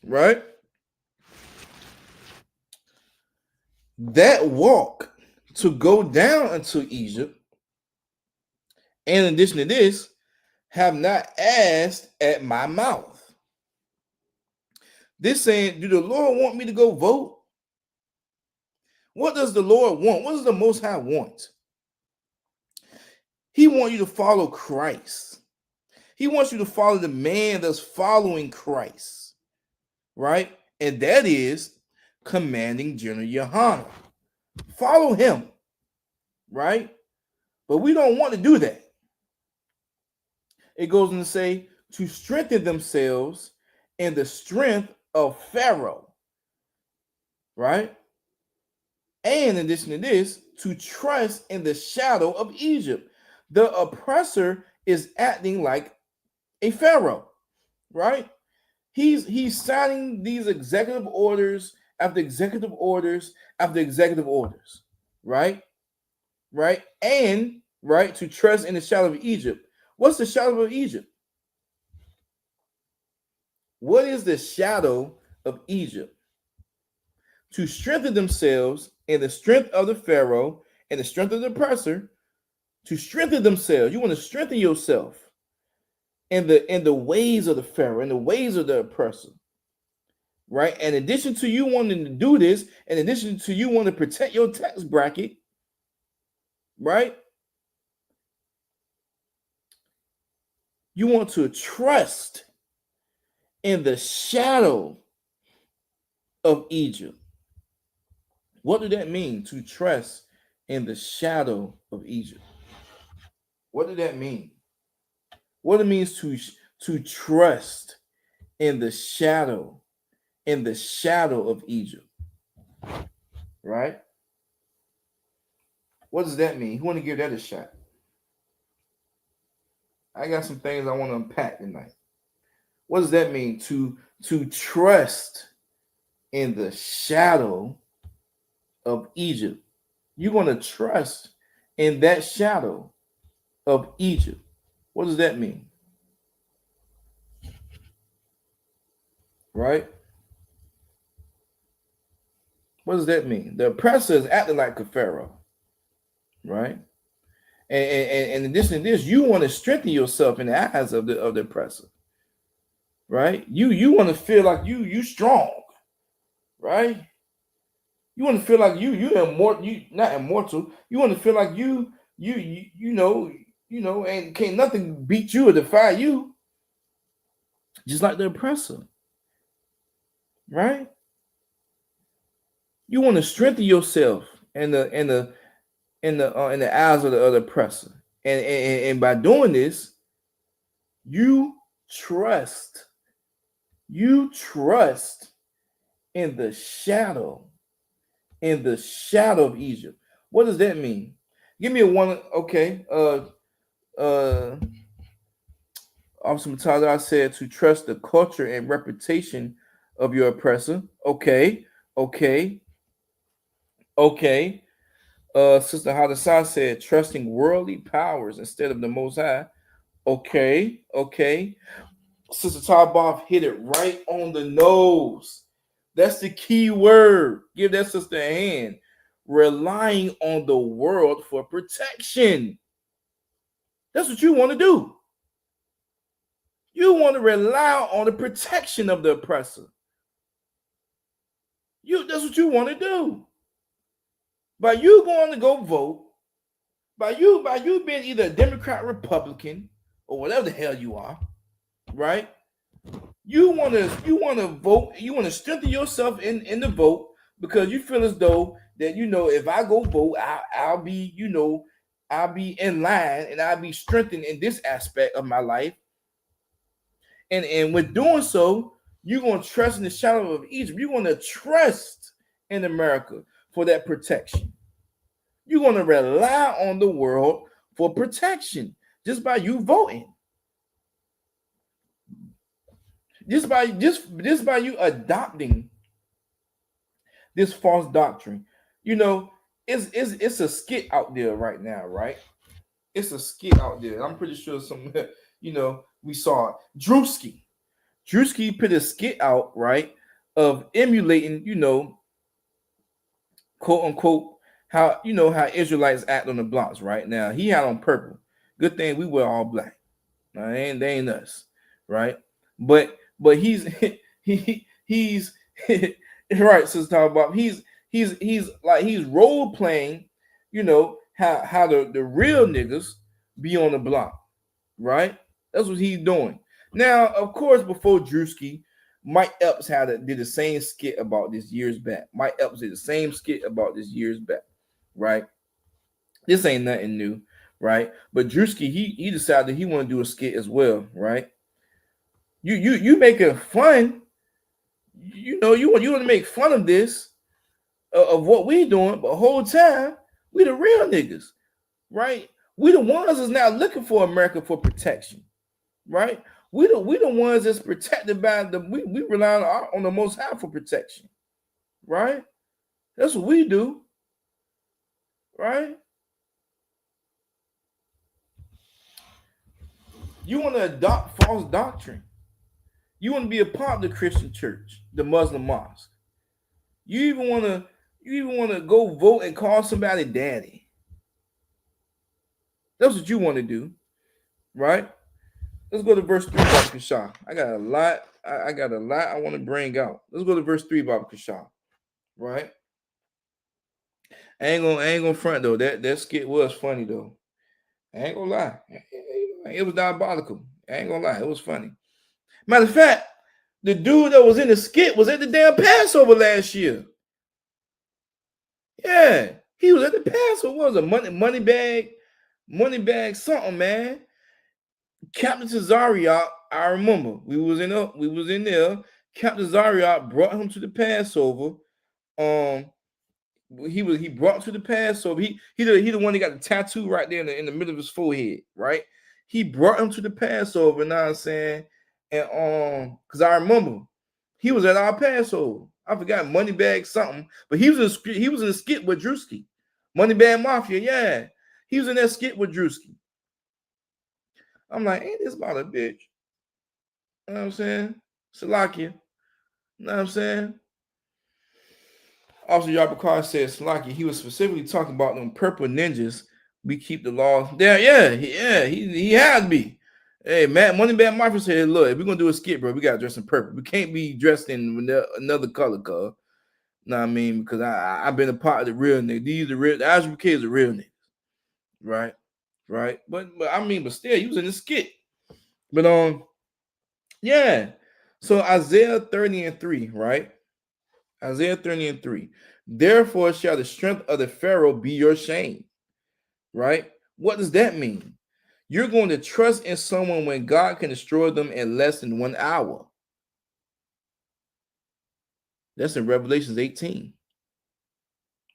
Right? That walk to go down into Egypt, and in addition to this, have not asked at my mouth. This saying, do the Lord want me to go vote? What does the Lord want? What does the Most High want? He wants you to follow Christ. He wants you to follow the man that's following Christ, right? And that is Commanding General Johanna. Follow him, right? But we don't want to do that. It goes on to say, to strengthen themselves in the strength of Pharaoh, right? And in addition to this, to trust in the shadow of Egypt. The oppressor is acting like a Pharaoh, right? He's signing these executive orders after executive orders after executive orders, right? Right? And right to trust in the shadow of Egypt. What's the shadow of Egypt? What is the shadow of Egypt? To strengthen themselves in the strength of the Pharaoh and the strength of the oppressor, to strengthen themselves. You want to strengthen yourself in the ways of the Pharaoh, in the ways of the oppressor. Right? In addition to you wanting to do this, in addition to you want to protect your tax bracket, right? You want to trust in the shadow of Egypt. What did that mean, to trust in the shadow of Egypt? What did that mean? What it means to trust in the shadow of Egypt, right? What does that mean? Who want to give that a shot? I got some things I want to unpack tonight. What does that mean, to trust in the shadow of Egypt? You're going to trust in that shadow of Egypt. What does that mean? Right? What does that mean? The oppressor is acting like a Pharaoh, right? And in addition to this, you want to strengthen yourself in the eyes of the oppressor, right? You want to feel like you strong, right? You want to feel like you immortal, you not immortal. You want to feel like you know, and can't nothing beat you or defy you, just like the oppressor, right? You want to strengthen yourself in the eyes of the other oppressor, and by doing this, you trust in the shadow of Egypt. What does that mean? Give me a one. Okay. Officer Mutaza said to trust the culture and reputation of your oppressor. Okay. Sister Hadassan said trusting worldly powers instead of the Most High. Okay. Sister Tarboff hit it right on the nose. That's the key word. Give that sister a hand. Relying on the world for protection. That's what you want to do. You want to rely on the protection of the oppressor. That's what you want to do. By you going to go vote, by you being either a Democrat, Republican, or whatever the hell you are, right? You want to vote. You want to strengthen yourself in the vote because you feel as though that if I go vote, I'll be in line and I'll be strengthened in this aspect of my life. And with doing so, you're going to trust in the shadow of Egypt. You're going to trust in America for that protection. You're going to rely on the world for protection just by you voting. Just by you adopting this false doctrine. It's a skit out there right now, right? It's a skit out there. I'm pretty sure some we saw it. Drewski put a skit out, right, of emulating, quote unquote, how Israelites act on the blocks right now. He had on purple. Good thing we were all black. They ain't us, right? But he's he's right, Sister Bob. He's role playing, how the real niggas be on the block, right? That's what he's doing. Now, of course, before Drewski, Mike Epps did the same skit about this years back. Mike Epps did the same skit about this years back, right? This ain't nothing new, right? But Drewski, he decided he want to do a skit as well, right? You making fun. you want to make fun of this, of what we doing, but the whole time we the real niggas, right? We the ones that's now looking for America for protection, right? We the ones that's protected by we rely on the Most High for protection, right? That's what we do, right? You want to adopt false doctrine. You want to be a part of the Christian church, the Muslim mosque. You even want to go vote and call somebody daddy. That's what you want to do, right? Let's go to verse 3, Baba Kashah. I got a lot I want to bring out. Let's go to verse 3, Baba Kashah. Right? I ain't gonna front though. That skit was funny though. I ain't gonna lie. It was diabolical. I ain't gonna lie. It was funny. Matter of fact, the dude that was in the skit was at the damn Passover last year. Yeah, he was at the Passover. What was a money bag something, man. Captain Tazariot, I remember we was in there. Captain Tazariot brought him to the Passover. He brought to the Passover. He the one that got the tattoo right there in the middle of his forehead, right? He brought him to the Passover, you know what I'm saying? And because I remember he was at our Passover. I forgot Moneybag something, but he was in a skit with Drewski. Moneybag Mafia, yeah. He was in that skit with Drewski. I'm like, ain't this about a bitch? You know what I'm saying? Salakia. You know what I'm saying? Officer Yabakar said Salakia, he was specifically talking about them purple ninjas. We keep the law. Yeah, he had to be. Hey, Matt, Moneybag Mafia said, look, if we're gonna do a skit, bro, we gotta dress in purple. We can't be dressed in another color, cuz. You know what I mean? Because I've been a part of the real niggas. The ISUPK is the real niggas. Right? Right? But still, he was in the skit. But yeah. So Isaiah 30:3, right? Isaiah 30:3. Therefore shall the strength of the Pharaoh be your shame. Right? What does that mean? You're going to trust in someone when God can destroy them in less than 1 hour. That's in Revelations 18.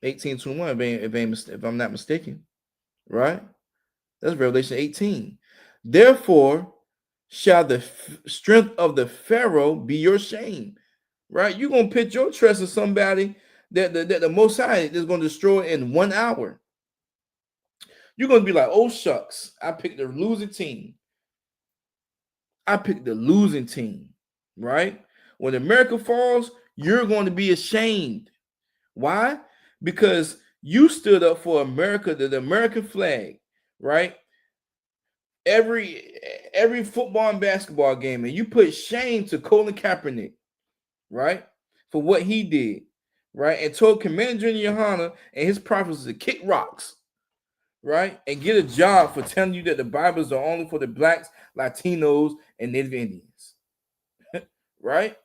18:21, if I'm not mistaken. Right? That's Revelation 18. Therefore shall the strength of the Pharaoh be your shame. Right? You're going to put your trust in somebody that the Most High is going to destroy in 1 hour. You're going to be like, oh, shucks, I picked the losing team. Right? When America falls, you're going to be ashamed. Why? Because you stood up for America, the American flag, right? Every football and basketball game, and you put shame to Colin Kaepernick, right? For what he did, right? And told Commander General Yohana and his prophets to kick rocks, right? And get a job for telling you that the Bibles are only for the blacks, Latinos, and Native Indians, right?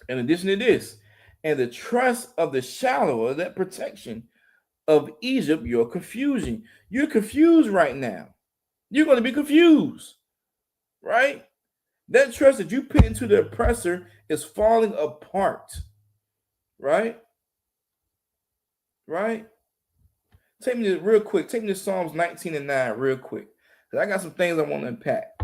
In addition to this, and the trust of the shallower, that protection of Egypt, your confusion. You're confused right now. You're going to be confused, right? That trust that you put into the oppressor is falling apart, right? Right? Take me to real quick. Take me to Psalms 19:9 real quick. Because I got some things I want to unpack.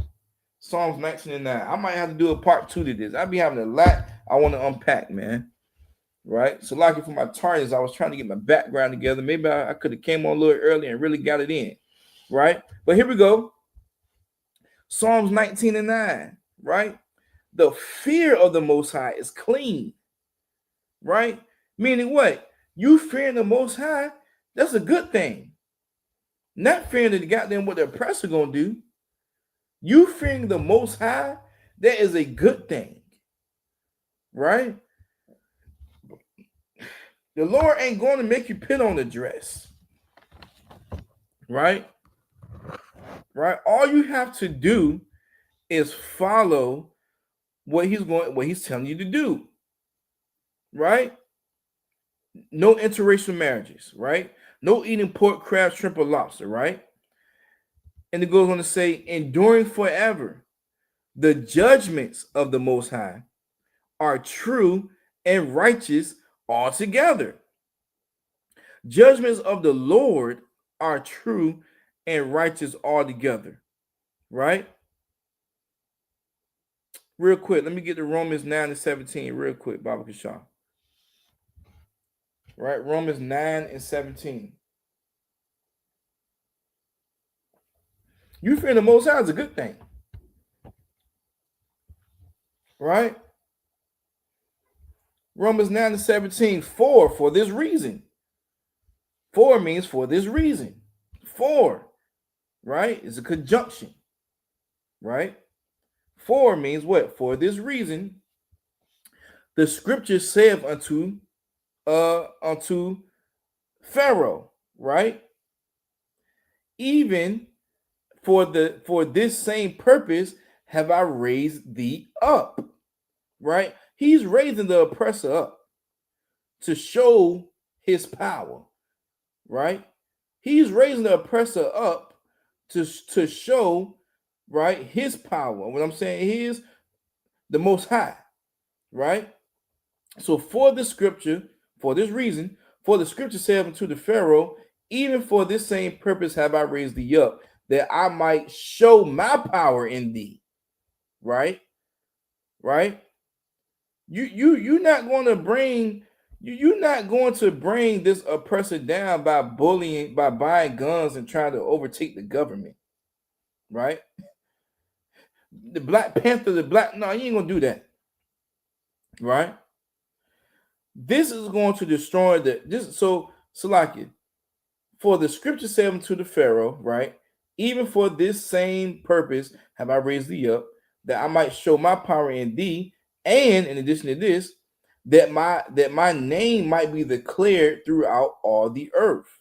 Psalms 19:9. I might have to do a part 2 to this. I be having a lot I want to unpack, man. Right? So like for my targets, I was trying to get my background together. Maybe I could have came on a little earlier and really got it in. Right? But here we go. Psalms 19:9. Right? The fear of the Most High is clean. Right? Meaning what? You fearing the Most High, that's a good thing. Not fearing the goddamn what the oppressor gonna do. You fearing the Most High, that is a good thing. Right? The Lord ain't going to make you put on the dress. Right? Right? All you have to do is follow what he's telling you to do. Right? No interracial marriages, right? No eating pork, crab, shrimp, or lobster, right? And it goes on to say, enduring forever. The judgments of the Most High are true and righteous altogether. Judgments of the Lord are true and righteous altogether. Right? Real quick, let me get to Romans 9 and 17 real quick, Baba Kashaw. Right? Romans 9 and 17. You fear the Most High is a good thing. Right? Romans 9 and 17. For this reason. For means for this reason. For, right, is a conjunction. Right? For means what? For this reason, the scripture saith unto Pharaoh, right? Even for this same purpose have I raised thee up. Right? He's raising the oppressor up to show his power. Right? He's raising the oppressor up to show, right, his power. What I'm saying is the Most High. Right? So for the scripture, for this reason, for the scripture said unto the Pharaoh, even for this same purpose have I raised thee up, that I might show my power in thee. Right? Right? You're not going to bring this oppressor down by bullying, by buying guns and trying to overtake the government. Right? The Black Panther, no, you ain't gonna do that. Right? This is going to destroy Salakia. For the scripture said unto the Pharaoh, right? Even for this same purpose have I raised thee up, that I might show my power in thee, and in addition to this, that my name might be declared throughout all the earth.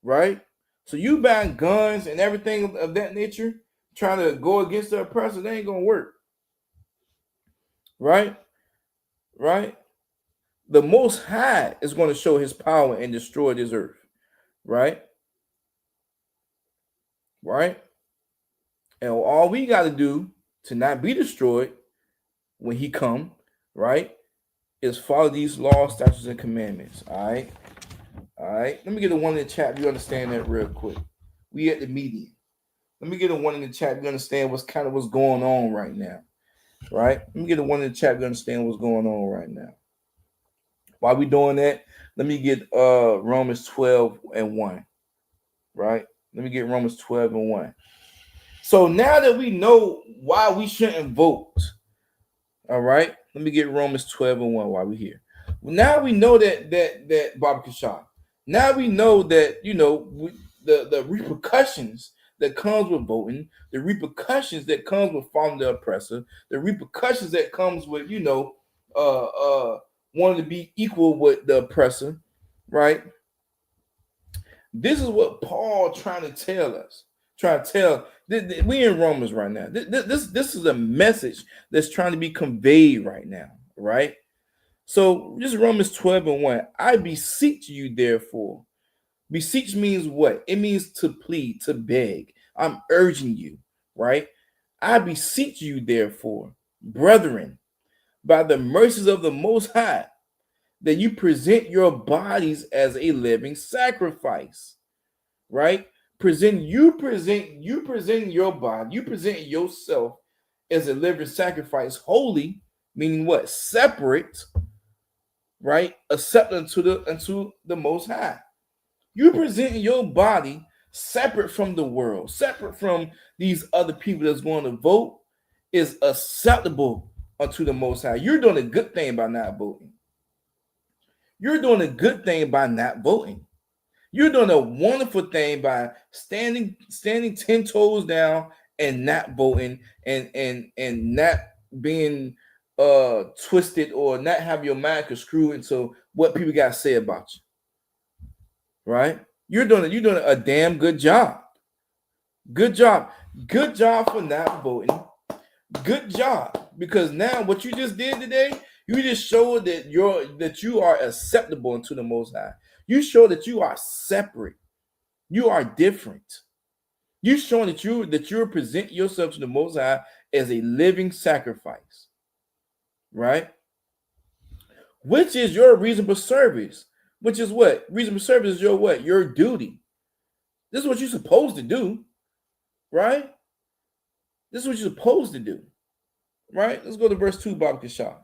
Right? So you buying guns and everything of that nature, trying to go against the oppressor, that ain't gonna work. Right? Right? The Most High is going to show his power and destroy this earth. Right? Right? And all we got to do to not be destroyed when he come, right, is follow these laws, statutes, and commandments. All right? All right? Let me get a one in the chat. You understand that real quick. We at the median. Let me get a one in the chat. You understand what's going on right now. Right? Let me get a one in the chat. You understand what's going on right now. While we doing that, let me get Romans 12 and 1. Right? Let me get Romans 12 and 1. So now that we know why we shouldn't vote, all right, let me get Romans 12 and 1 while we're here. Now we know that Baba Kashah. Now we know that, the repercussions that comes with voting, the repercussions that comes with following the oppressor, the repercussions that comes with, wanting to be equal with the oppressor, right? This is what Paul trying to tell us. We in Romans right now. This is a message that's trying to be conveyed right now, right? So this is Romans 12 and 1. I beseech you, therefore. Beseech means what? It means to plead, to beg. I'm urging you, right? I beseech you, therefore, brethren, by the mercies of the Most High, that you present your bodies as a living sacrifice, right? You present your body, you present yourself as a living sacrifice, holy, meaning what? Separate, right? Accepted unto the Most High. You present your body separate from the world, separate from these other people that's going to vote, is acceptable unto the Most High. You're doing a good thing by not voting. You're doing a good thing by not voting. You're doing a wonderful thing by standing 10 toes down and not voting and not being twisted or not have your mind construed into what people got to say about you. Right? You're doing a damn good job. Good job. Good job for not voting. Good job. Because now what you just did today, you just showed that you are acceptable unto the Most High. You show that you are separate. You are different. You showing that you present yourself to the Most High as a living sacrifice. right? Which is your reasonable service? Which is what? Reasonable service is your what? Your duty. This is what you're supposed to do, right? This is what you're supposed to do, right? Let's go to verse 2, Bob Kishah.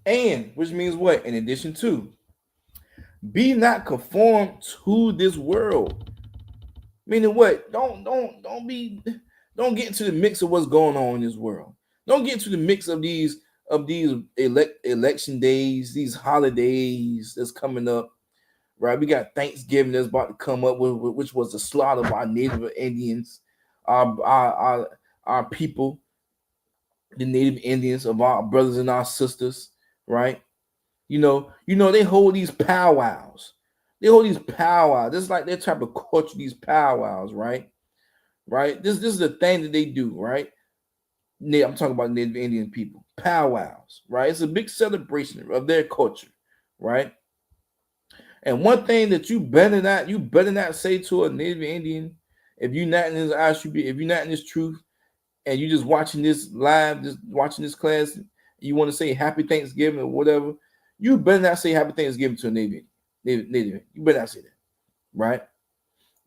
And, which means what? In addition to, be not conformed to this world. Meaning what? Don't get into the mix of what's going on in this world. Don't get into the mix of these election days, these holidays that's coming up. Right? We got Thanksgiving that's about to come up, which was the slaughter of our Native Indians, our people, the Native Indians, of our brothers and our sisters, right? You know, they hold these powwows. They hold these powwows. This is like their type of culture, these powwows, right? Right? This is the thing that they do, right? I'm talking about Native Indian people. Powwows, right? It's a big celebration of their culture, right? And one thing that you better not say to a Native Indian, if you're not in this ISUPK, if you're not in this truth, and you just watching this live, just watching this class, you want to say Happy Thanksgiving or whatever, you better not say Happy Thanksgiving to a Native. You better not say that, right?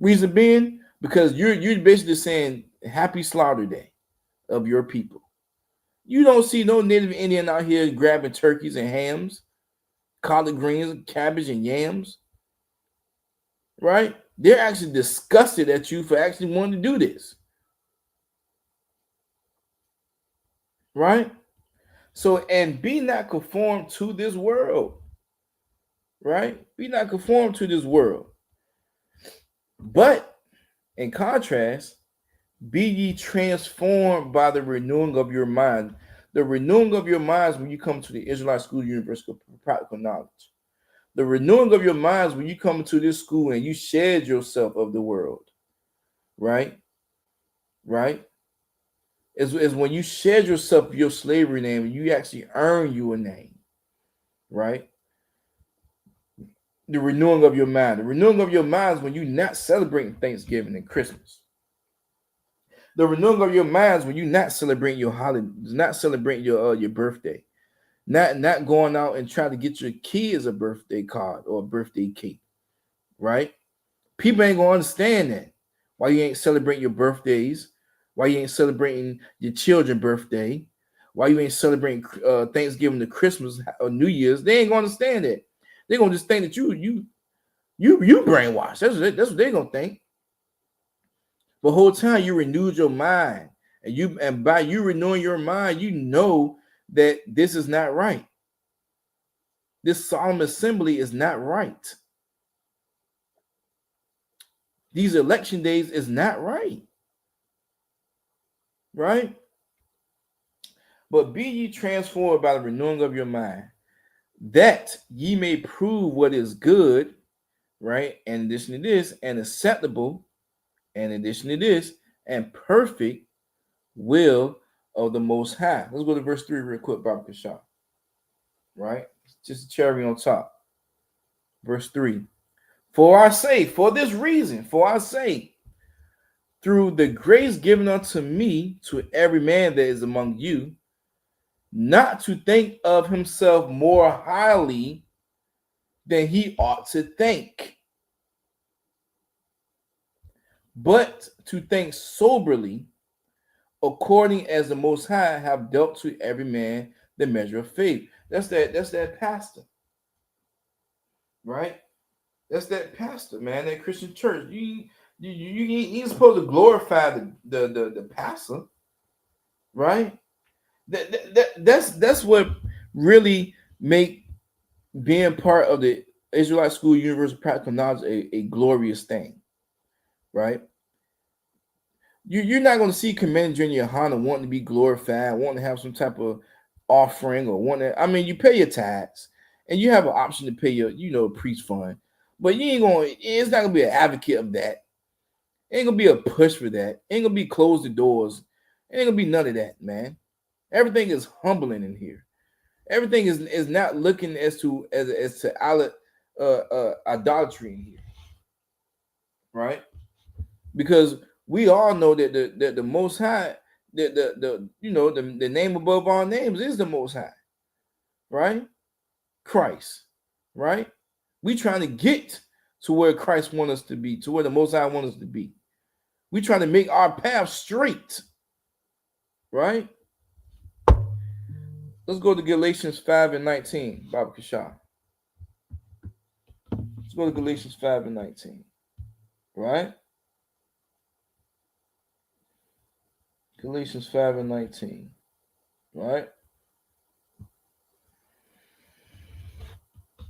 Reason being, because you're basically saying Happy Slaughter Day of your people. You don't see no Native Indian out here grabbing turkeys and hams, collard greens, cabbage, and yams, right? They're actually disgusted at you for actually wanting to do this, right? So, and be not conformed to this world, right? Be not conformed to this world. But in contrast, be ye transformed by the renewing of your mind. The renewing of your minds when you come to the Israelite School University of Practical Knowledge. The renewing of your minds when you come into this school and you shed yourself of the world, right? Right? Is when you shed yourself of your slavery name and you actually earn you a name, right? The renewing of your mind. The renewing of your minds when you're not celebrating Thanksgiving and Christmas. The renewing of your minds when you're not celebrating your holiday, not celebrating your birthday, not going out and trying to get your kids a birthday card or a birthday cake, right? People ain't gonna understand that. Why you ain't celebrating your birthdays? Why you ain't celebrating your children's birthday? Why you ain't celebrating Thanksgiving to Christmas or New Year's? They ain't gonna understand that. They're gonna just think that you brainwashed. That's what they're gonna think. But the whole time you renewed your mind, and by you renewing your mind, you know that this is not right. This solemn assembly is not right. These election days is not right. Right? But be ye transformed by the renewing of your mind, that ye may prove what is good, right? In addition to this, and acceptable, in addition to this, and perfect will of the Most High. Let's go to verse 3 real quick, Baba Kashah. Right? Just a cherry on top. Verse 3. For I say, for this reason, for I say, through the grace given unto me, to every man that is among you, not to think of himself more highly than he ought to think, but to think soberly, according as the Most High have dealt to every man the measure of faith. That's that pastor, right? That's that pastor, man. That Christian church. You ain't supposed to glorify the pastor, right? That's what really make being part of the Israelite School University of Practical Knowledge a glorious thing, right? You're not going to see Commander Junior Yohana wanting to be glorified, wanting to have some type of offering, or you pay your tithes and you have an option to pay your priest fund, but it's not going to be an advocate of that. Ain't going to be a push for that. Ain't going to be close the doors. Ain't going to be none of that, man. Everything is humbling in here. Everything is not looking as to idolatry in here, right? because we all know that the Most High, the name above all names is the Most High, right? Christ, right? We trying to get to where Christ wants us to be, to where the Most High wants us to be. We trying to make our path straight, right? Let's go to Galatians 5:19, Baba Kashah. Let's go to Galatians 5:19, right? Galatians 5:19, right?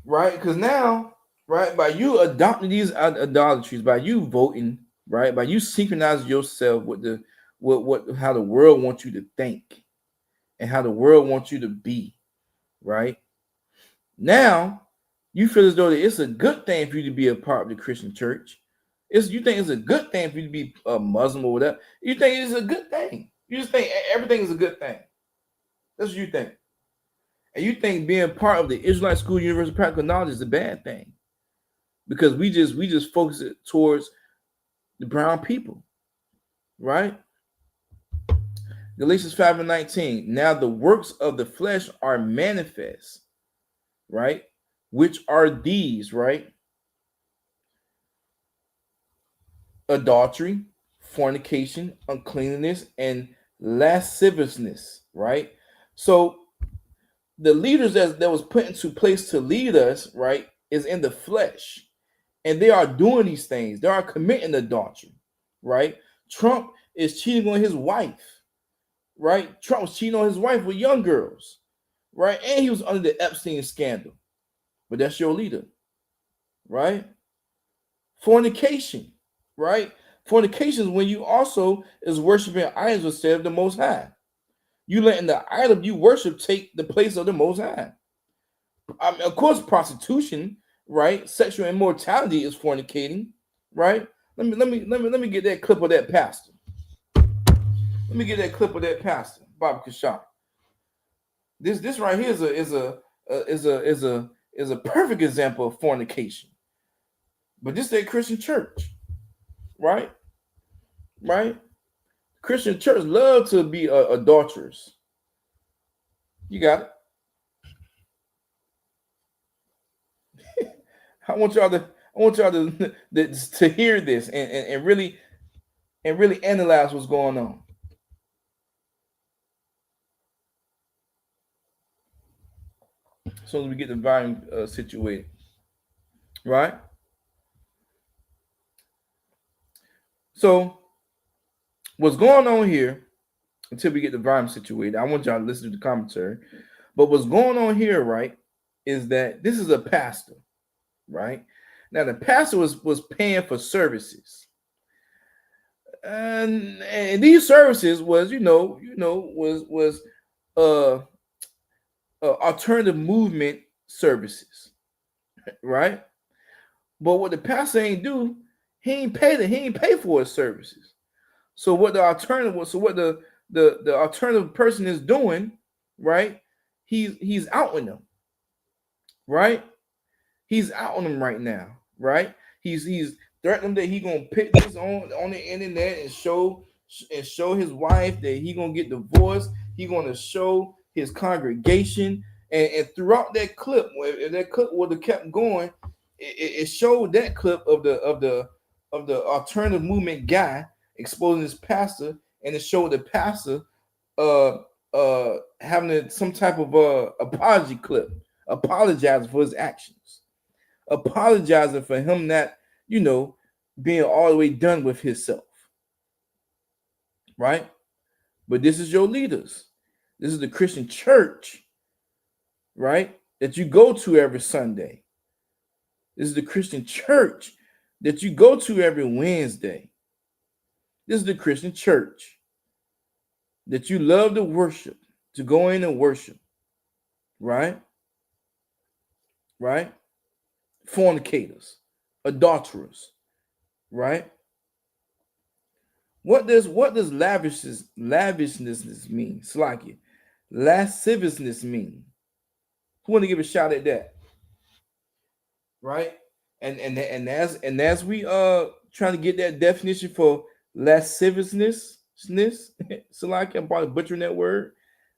Right? Because now, right, by you adopting these idolatries, by you voting, right, by you synchronizing yourself with how the world wants you to think and how the world wants you to be, right? Now you feel as though that it's a good thing for you to be a part of the Christian church. You think it's a good thing for you to be a Muslim or whatever. You think it's a good thing. You just think everything is a good thing. That's what you think. And you think being part of the Israelite School Universal Practical Knowledge is a bad thing. Because we just focus it towards the brown people. Right? Galatians 5:19. Now the works of the flesh are manifest, right? Which are these, right? Adultery, fornication, uncleanness, and lasciviousness, right? So the leaders that was put into place to lead us, right, is in the flesh. And they are doing these things. They are committing adultery, right? Trump is cheating on his wife, right? Trump was cheating on his wife with young girls, right? And he was under the Epstein scandal. But that's your leader, right? Fornication, right? Fornication is when you also is worshiping idols instead of the Most High. You letting the idol you worship take the place of the Most High. I mean, of course, prostitution, right? Sexual immortality is fornicating, right? Let me get that clip of that pastor. Let me get that clip of that pastor, Bob Kashah. This right here is a perfect example of fornication. But this is a Christian church, right? Right? Christian church love to be adulterers. You got it. I want y'all to hear this and really analyze what's going on. As soon as we get the volume situated, right? So what's going on here until we get the volume situated? I want y'all to listen to the commentary. But what's going on here, right, is that this is a pastor, right? Now the pastor was paying for services, and these services was alternative movement services, right? But what the pastor ain't do, he ain't pay for his services. So what the alternative was, so what the alternative person is doing, right? He's out on them, right? He's out on them right now, right? He's threatening that he gonna put this on the internet and show his wife that he gonna get divorced. He gonna show his congregation, and throughout that clip, if that clip would have kept going, it showed that clip of the alternative movement guy exposing his pastor, and it showed the pastor having some type of apology clip, apologizing for his actions, apologizing for him not, being all the way done with himself, right? But this is your leaders. This is the Christian church, right, that you go to every Sunday. This is the Christian church that you go to every Wednesday. This is the Christian church that you love to worship, to go in and worship, right? Right? Fornicators, adulterers, right? What does lavishness mean? Slakia. Lasciviousness mean? Who want to give a shot at that? Right? And as we trying to get that definition for lasciviousness. Salaki, I'm probably butchering that word.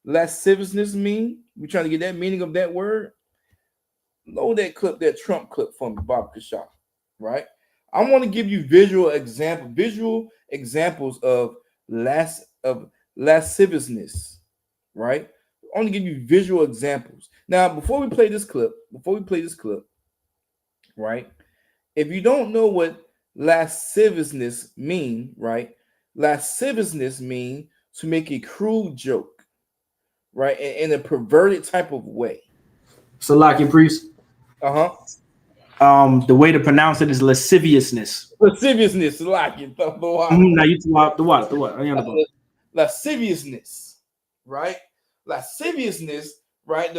Lasciviousness mean. We're trying to get that meaning of that word. Load that clip, that Trump clip for me, Bob Kashaw. Right? I want to give you visual examples of lasciviousness. Right? I want to give you visual examples. Now, before we play this clip, right? If you don't know what lasciviousness mean, right? Lasciviousness mean to make a crude joke, right? In a perverted type of way. Salaki priest. The way to pronounce it is lasciviousness. Lasciviousness, Salaki. Now you the what? Lasciviousness, right? Lasciviousness, right?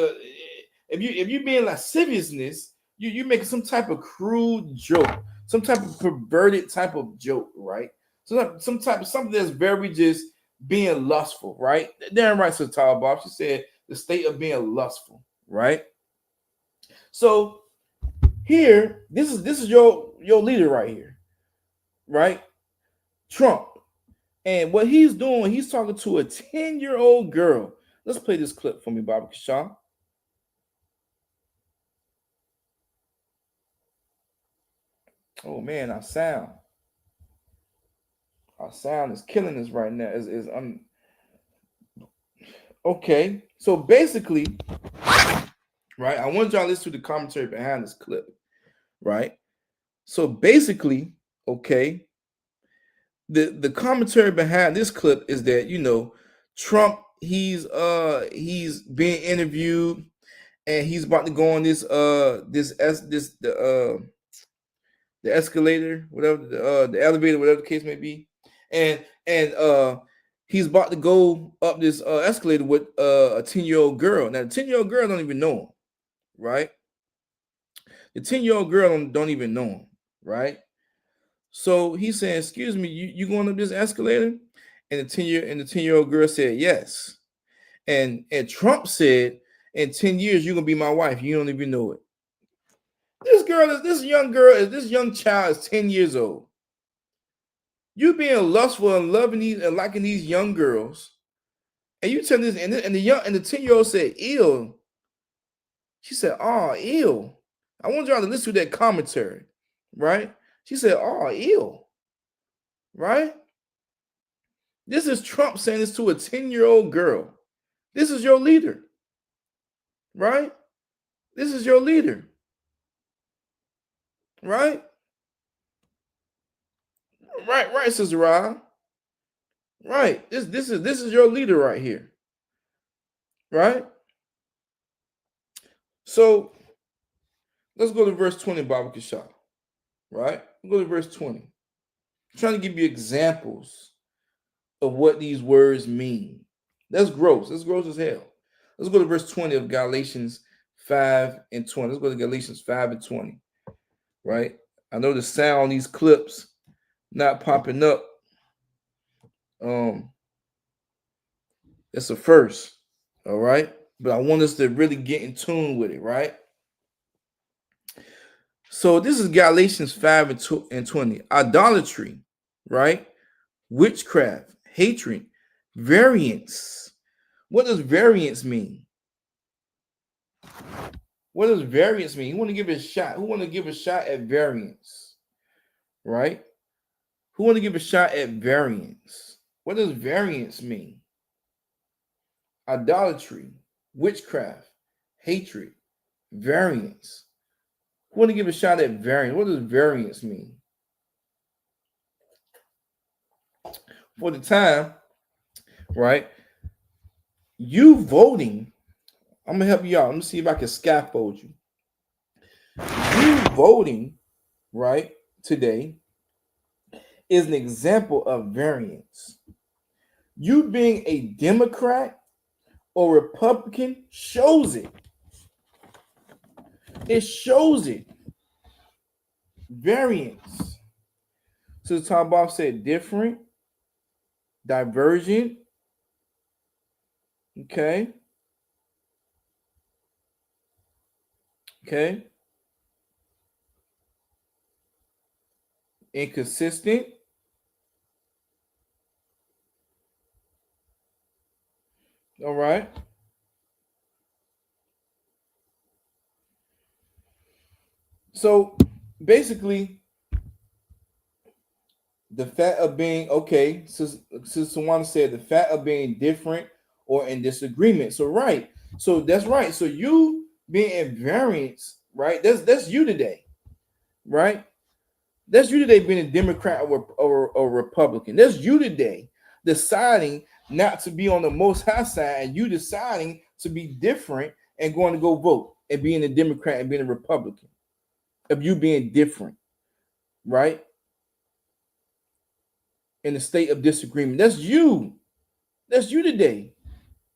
If you being lasciviousness, you making some type of crude joke, some type of perverted type of joke, right? Some type of something that's very just being lustful, right? Darren writes to Tall Bob. She said the state of being lustful, right? So here, this is your leader right here, right? Trump. And what he's doing, he's talking to a 10-year-old girl. Let's play this clip for me, Bobby Kashaw. Oh man, our sound is killing us right now. Okay. So basically, right, I want y'all to listen to the commentary behind this clip, right? So basically, okay, the commentary behind this clip is that, you know, Trump, he's being interviewed and he's about to go on the escalator, whatever, the elevator, whatever the case may be, and he's about to go up this escalator with a 10-year-old girl. Now the 10-year-old girl don't even know him, right? The 10-year-old girl don't even know him, right? So he's saying, "Excuse me, you going up this escalator?" And the 10-year-old girl said, "Yes." And Trump said, "In 10 years, you're gonna be my wife. You don't even know it." This young child is 10 years old. You being lustful and loving these and liking these young girls, and you tell this, and the 10-year-old said, "Ew." She said, "Oh, ew." I want y'all to listen to that commentary, right? She said, "Oh, ew." Right? This is Trump saying this to a 10-year-old girl. This is your leader. Right? This is your leader. Right? Right, Sister Ra. Right. This is your leader right here. Right? So let's go to verse 20, Baba Kishah. Right? We'll go to verse 20. I'm trying to give you examples of what these words mean. That's gross. That's gross as hell. Let's go to verse 20 of Galatians 5 and 20. Let's go to Galatians 5 and 20. Right? I know the sound on these clips not popping up. It's a first. All right. But I want us to really get in tune with it, right? So this is Galatians 5 and 20. Idolatry, right? Witchcraft, hatred, variance. What does variance mean? What does variance mean? You want to give it a shot. Who want to give a shot at variance? Right? Who want to give a shot at variance? What does variance mean? Idolatry, witchcraft, hatred, variance. Who want to give a shot at variance? What does variance mean? For the time, right? You voting, I'm gonna help you out. Let me see if I can scaffold you. You voting, right, today is an example of variance. You being a Democrat or Republican shows it. It shows it. Variance. So Tom Bob said different, divergent. Okay. inconsistent, all right. So basically, the fact of being okay, since someone said the fact of being different or in disagreement. So right, so that's right. So you being in variance, right? That's you today, right? That's you today being a Democrat or Republican. That's you today deciding not to be on the most high side and you deciding to be different and going to go vote and being a Democrat and being a Republican. Of you being different, right? In a state of disagreement. That's you. That's you today.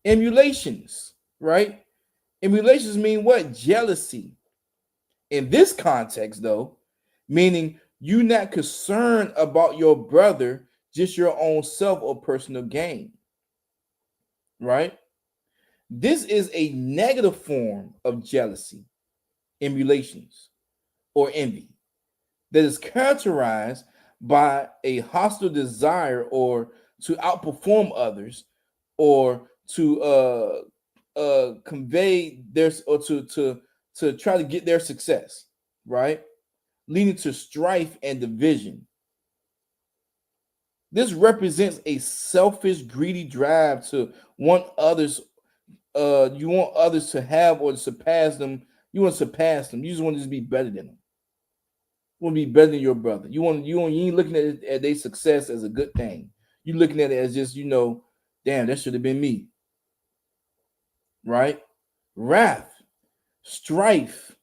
Emulations, right? Emulations mean what? Jealousy. In this context, though, meaning you not concerned about your brother, just your own self or personal gain, right? This is a negative form of jealousy, emulations, or envy that is characterized by a hostile desire or to outperform others or to convey their or to try to get their success, right? Leading to strife and division. This represents a selfish, greedy drive to want others. You want others to have or to surpass them. You want to surpass them. You just want to be better than them. You want to be better than your brother. You ain't looking at it, at their success as a good thing. You're looking at it as just, damn, that should have been me. Right? Wrath, strife,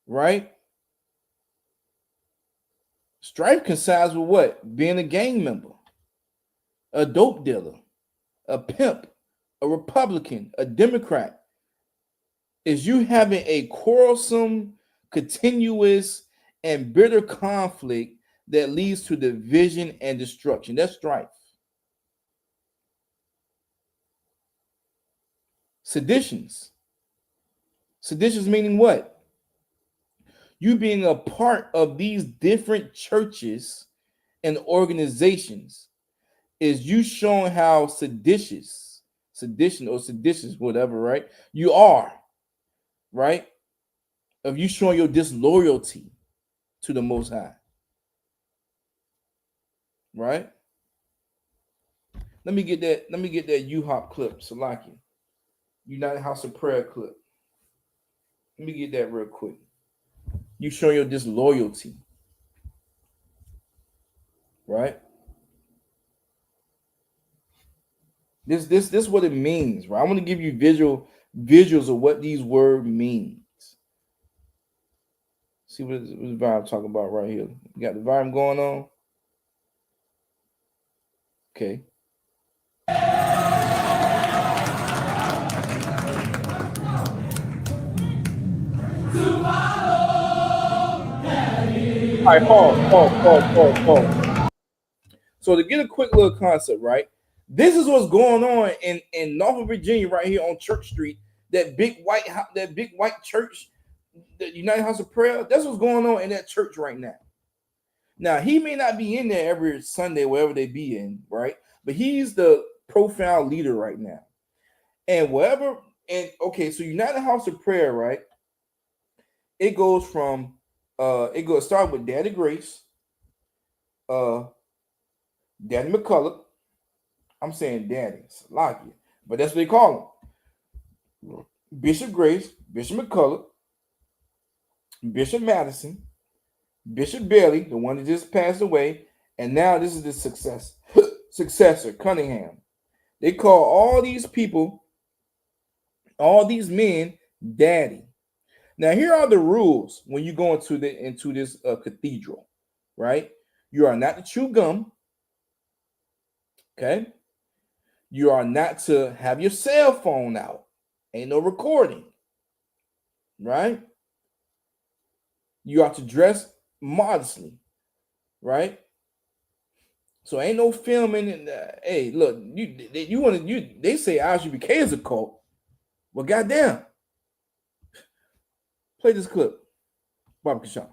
right? Strife coincides with what? Being a gang member, a dope dealer, a pimp, a Republican, a Democrat. Is you having a quarrelsome, continuous, and bitter conflict that leads to division and destruction. That's strife. Seditions. Seditions meaning what? You being a part of these different churches and organizations is you showing how sedition, whatever, right? You are, right? Of you showing your disloyalty to the Most High, right? Let me get that ISUPK clip, Salaki. United House of Prayer clip. Let me get that real quick. You showing your disloyalty, right? This is what it means, right? I want to give you visuals of what these words mean. See what the vibe talking about right here. You got the vibe going on. Okay. All right, pause. So to get a quick little concept, right? This is what's going on in Norfolk, Virginia, right here on Church Street. That big white church, the United House of Prayer. That's what's going on in that church right now. Now he may not be in there every Sunday, wherever they be in, right? But he's the profound leader right now. And wherever, and okay, so United House of Prayer, right? It goes from start with Daddy Grace, Daddy McCullough. I'm saying Daddy, Salakia, but that's what they call him. Bishop Grace, Bishop McCullough, Bishop Madison, Bishop Bailey, the one that just passed away, and now this is the successor, Cunningham. They call all these people, all these men, Daddy. Now, here are the rules when you go into this cathedral, right? You are not to chew gum, okay? You are not to have your cell phone out. Ain't no recording, right? You are to dress modestly, right? So ain't no filming. And hey, look, they say ISUPK is a cult. Well, goddamn. Play this clip, Barbara Kashaw.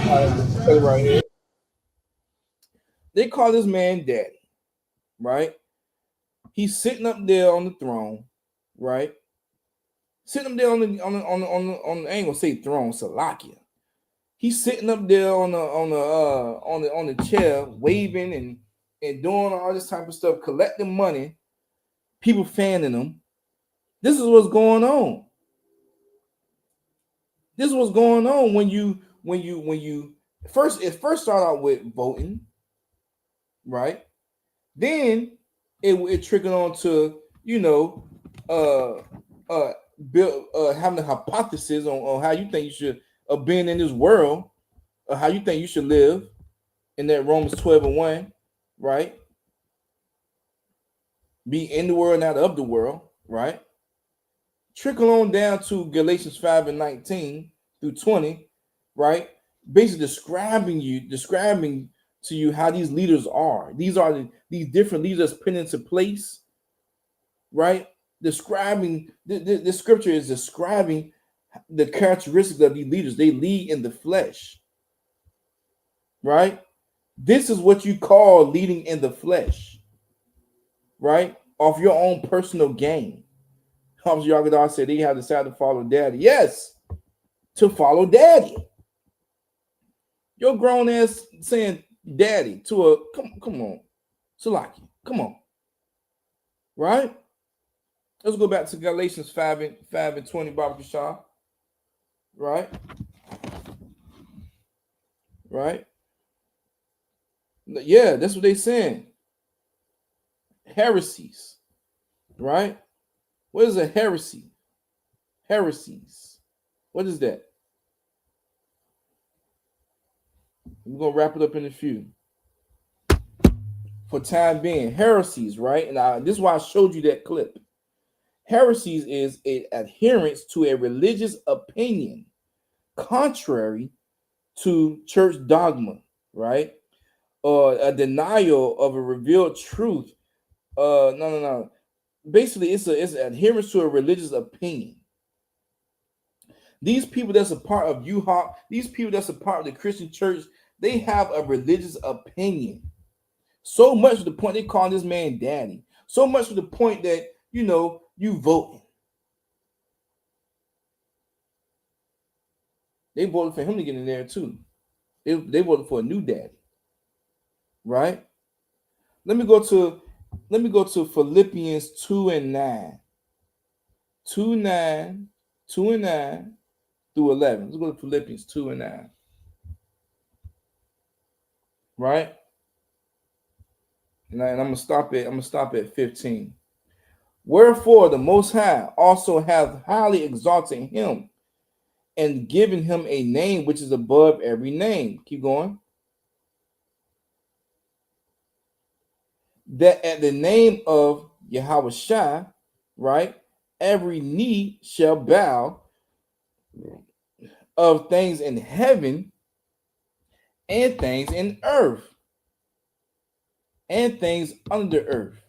Right here. They call this man daddy, right? He's sitting up there on the throne, right? Sitting up there on the I ain't gonna say throne, Salakia. He's sitting up there on the chair, waving and doing all this type of stuff, collecting money, people fanning him. This is what's going on. This is what's going on when you first start out with voting, right? Then it trickled on to having a hypothesis on how you think you should being in this world, or how you think you should live in that Romans 12:1, right? Be in the world, not of the world, right? Trickle on down to Galatians 5:19 through 20, right? Basically describing to you how these leaders are. These are these different leaders put into place, right? Describing the scripture is describing the characteristics of these leaders. They lead in the flesh, right? This is what you call leading in the flesh, right? Off your own personal gain. Hamza Yagadar said they have decided to follow daddy. Yes, to follow daddy. Your grown ass saying daddy to a come on, Salaki, come on, right? Let's go back to Galatians 5:20, Baba Kishah. Right? Right? Yeah, that's what they're saying. Heresies. Right? What is a heresy? Heresies. What is that? We're going to wrap it up in a few. For time being, heresies, right? And this is why I showed you that clip. Heresies is an adherence to a religious opinion contrary to church dogma, right? Or a denial of a revealed truth. No. Basically, it's an adherence to a religious opinion. These people that's a part of ISUPK, these people that's a part of the Christian church, they have a religious opinion. So much to the point they call this man daddy. So much to the point that, you voting. They voted for him to get in there too. They voted for a new daddy. Right? Let me go to Philippians 2:9. 2:9 through 11. Let's go to Philippians 2:9. Right? And I'm gonna stop at 15. Wherefore the Most High also hath highly exalted him and given him a name which is above every name. Keep going. That at the name of Yahushua, right, every knee shall bow, of things in heaven and things in earth and things under earth,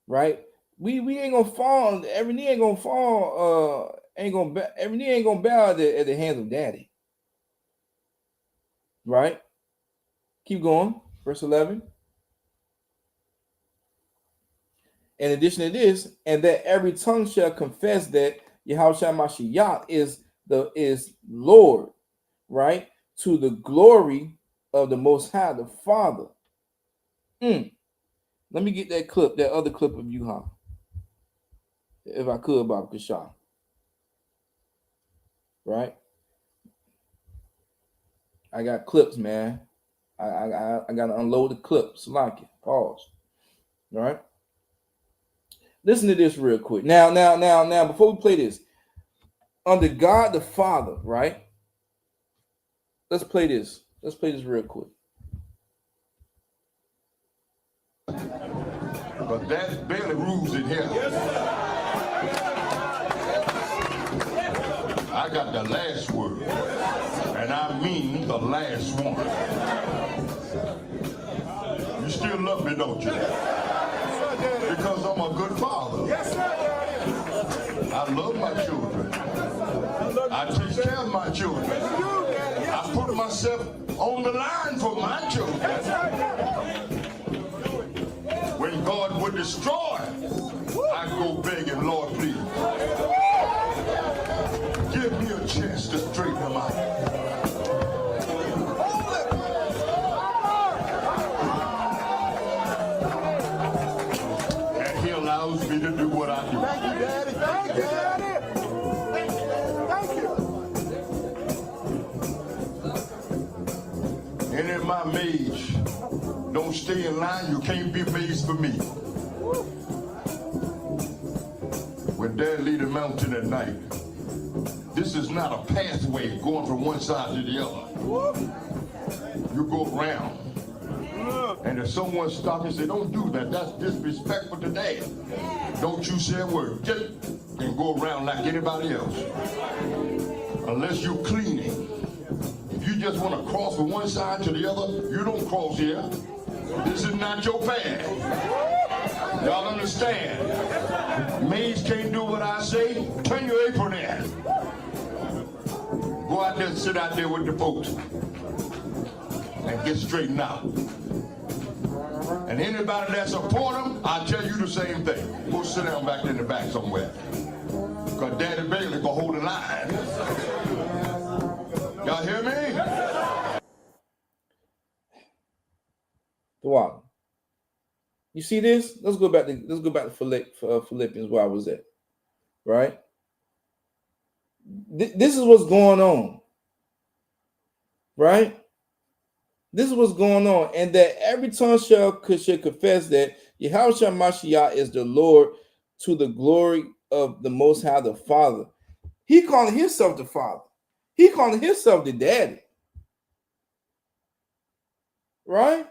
right? We ain't gonna fall. Every knee ain't gonna fall. Every knee ain't gonna bow at the hands of Daddy, right? Keep going. Verse 11. In addition to this, and that every tongue shall confess that Yahushua Mashiach is Lord, right? To the glory of the Most High, the Father. Let me get that clip, that other clip of Yuha, if I could, Bob Kashah. Right? I got clips, man. I got to unload the clips. Like it. Pause. All right? Listen to this real quick. Now, before we play this, under God the Father, right? Let's play this. Let's play this real quick. But that's barely rules in here. I got the last word, and I mean the last one. You still love me, don't you? Because I'm a good father. I love my children. I take care of my children. I put myself on the line for my children. When God would destroy, I go begging, Lord, please, give me a chance to straighten them out. And he allows me to do what I do. Thank you, Daddy. Thank you, Daddy. Thank you. And if my mage don't stay in line, you can't be mage for me. When Dad lead the mountain at night, this is not a pathway going from one side to the other. You go around. And if someone stops and say, don't do that, that's disrespectful to Dad. Don't you say a word. Get it and go around like anybody else. Unless you're cleaning. If you just want to cross from one side to the other, you don't cross here. This is not your path. Y'all understand? Maids can't do what I say. Turn your apron in. Go out there and sit out there with the folks and get straightened out. And anybody that support them, I'll tell you the same thing. Go sit down back in the back somewhere. Because Daddy Bailey can hold the line. Y'all hear me? Wow. You see this? Let's go back to Philippians where I was at. Right? This is what's going on. Right? This is what's going on. And that every tongue shall confess that Yahushua Mashiach is the Lord, to the glory of the Most High, the Father. He calling himself the Father. He calling himself the Daddy. Right?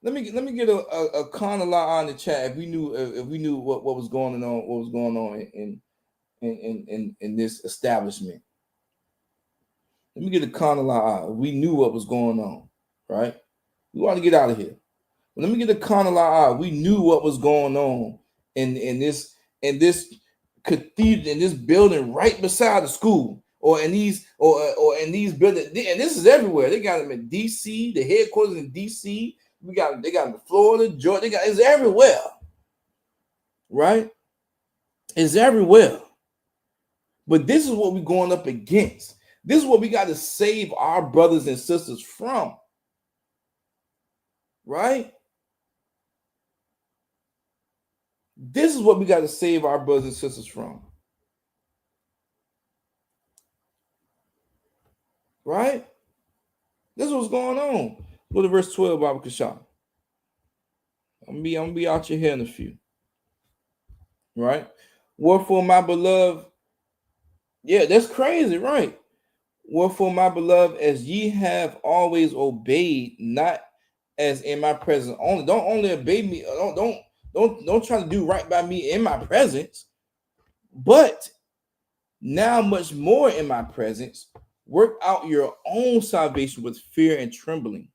Let me get a Kanala on the chat if we knew what was going on in this establishment. Let me get a Kanala. We knew what was going on, right? We want to get out of here. But let me get a Kanala. We knew what was going on in this cathedral, in this building right beside the school, or in these buildings. And this is everywhere. They got them in DC, the headquarters in DC. They got them in Florida, Georgia. It's everywhere, right? It's everywhere. But this is what we're going up against. This is what we got to save our brothers and sisters from, right? This is what we got to save our brothers and sisters from, right? This is what's going on. Go to verse 12, Baba Kashan. I'm gonna be out your hair in a few, right? Wherefore, my beloved, yeah, that's crazy, right? Wherefore, my beloved, as ye have always obeyed, not as in my presence only. Don't only obey me. Don't try to do right by me in my presence, but now much more in my presence, work out your own salvation with fear and trembling,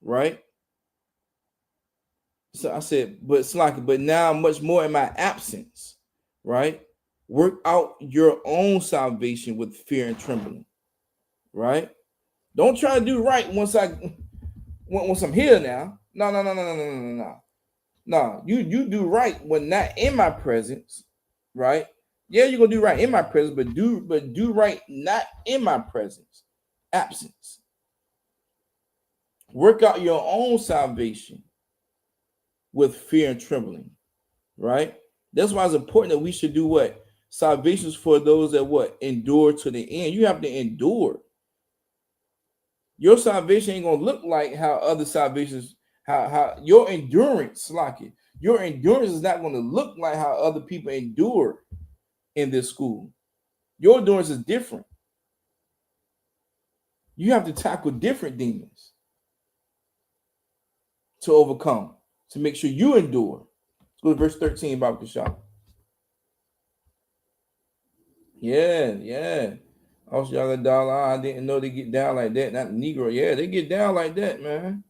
right? So I said, but now much more in my absence, right? Work out your own salvation with fear and trembling. Right? Don't try to do right once I'm here now. No. You do right when not in my presence, right? Yeah, you're gonna do right in my presence, but do right not in my presence. Absence. Work out your own salvation with fear and trembling, right? That's why it's important that we should do what? Salvations for those that what? Endure to the end. You have to endure. Your salvation ain't gonna look like how other salvations, how your endurance, your endurance is not gonna look like how other people endure in this school. Your endurance is different. You have to tackle different demons to overcome, to make sure you endure. Let's go to verse 13, Baba Kashan. Yeah. I didn't know they get down like that. Not Negro. Yeah, they get down like that, man.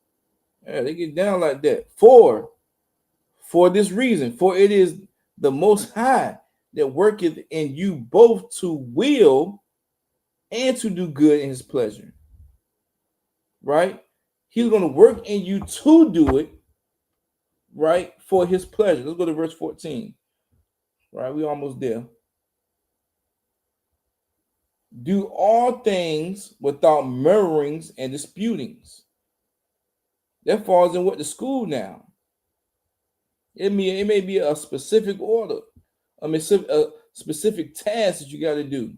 Yeah, they get down like that. For this reason, for it is the Most High that worketh in you both to will and to do good in his pleasure. right? He's going to work in you to do it, right, for his pleasure. Let's go to verse 14. Right, we almost there. Do all things without murmurings and disputings. That falls in what the school now. It may be a specific order, a specific task that you got to do,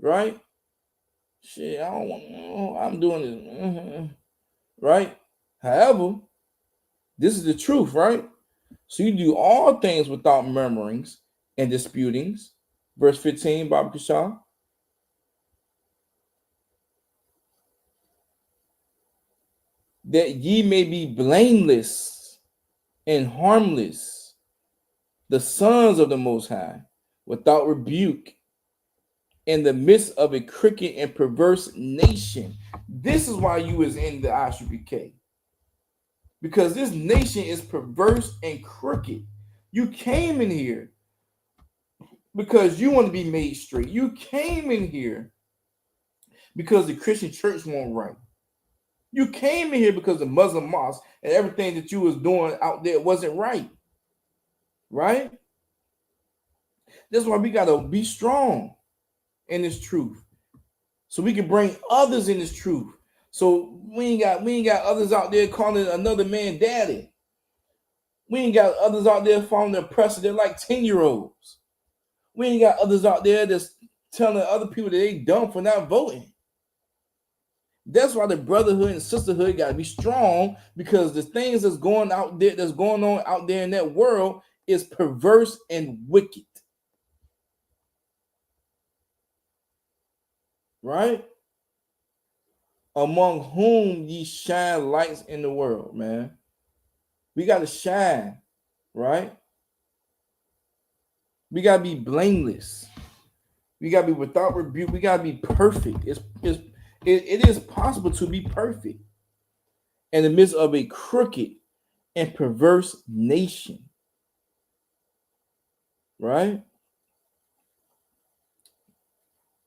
right? Shit, I don't want. I'm doing this, right? However, this is the truth, right? So you do all things without murmurings and disputings. Verse 15, Baba Kashaw. That ye may be blameless and harmless, the sons of the Most High, without rebuke, in the midst of a crooked and perverse nation. This is why you was in the ISUPK. Because this nation is perverse and crooked. You came in here because you want to be made straight. You came in here because the Christian church won't right. You came in here because the Muslim mosque and everything that you was doing out there wasn't right. Right? That's why we got to be strong in this truth. So we can bring others in this truth. So we ain't got others out there calling another man daddy. We ain't got others out there following the oppressor. They're like 10-year-olds. We ain't got others out there that's telling other people that they dumb for not voting. That's why the brotherhood and sisterhood got to be strong, because the things that's going on out there in that world is perverse and wicked. Right? Among whom ye shine lights in the world, man. We got to shine, right? We got to be blameless. We got to be without rebuke. We got to be perfect. It is possible to be perfect in the midst of a crooked and perverse nation. Right?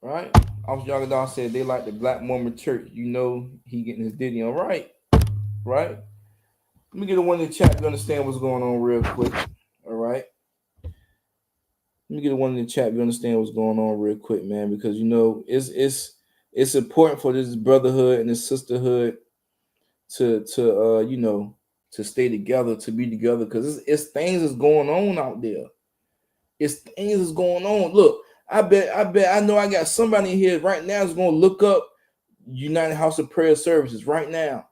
Right? Officer Yagadon said they like the Black Mormon church. You know he getting his ditty on. Right? Right? Let me get the one in the chat to understand what's going on real quick. All right? Let me get the one in the chat. You understand what's going on real quick, man, because you know it's important for this brotherhood and this sisterhood to stay together, to be together, because it's things that's going on out there. It's things that's going on. Look, I know I got somebody here right now that's gonna look up United House of Prayer services right now.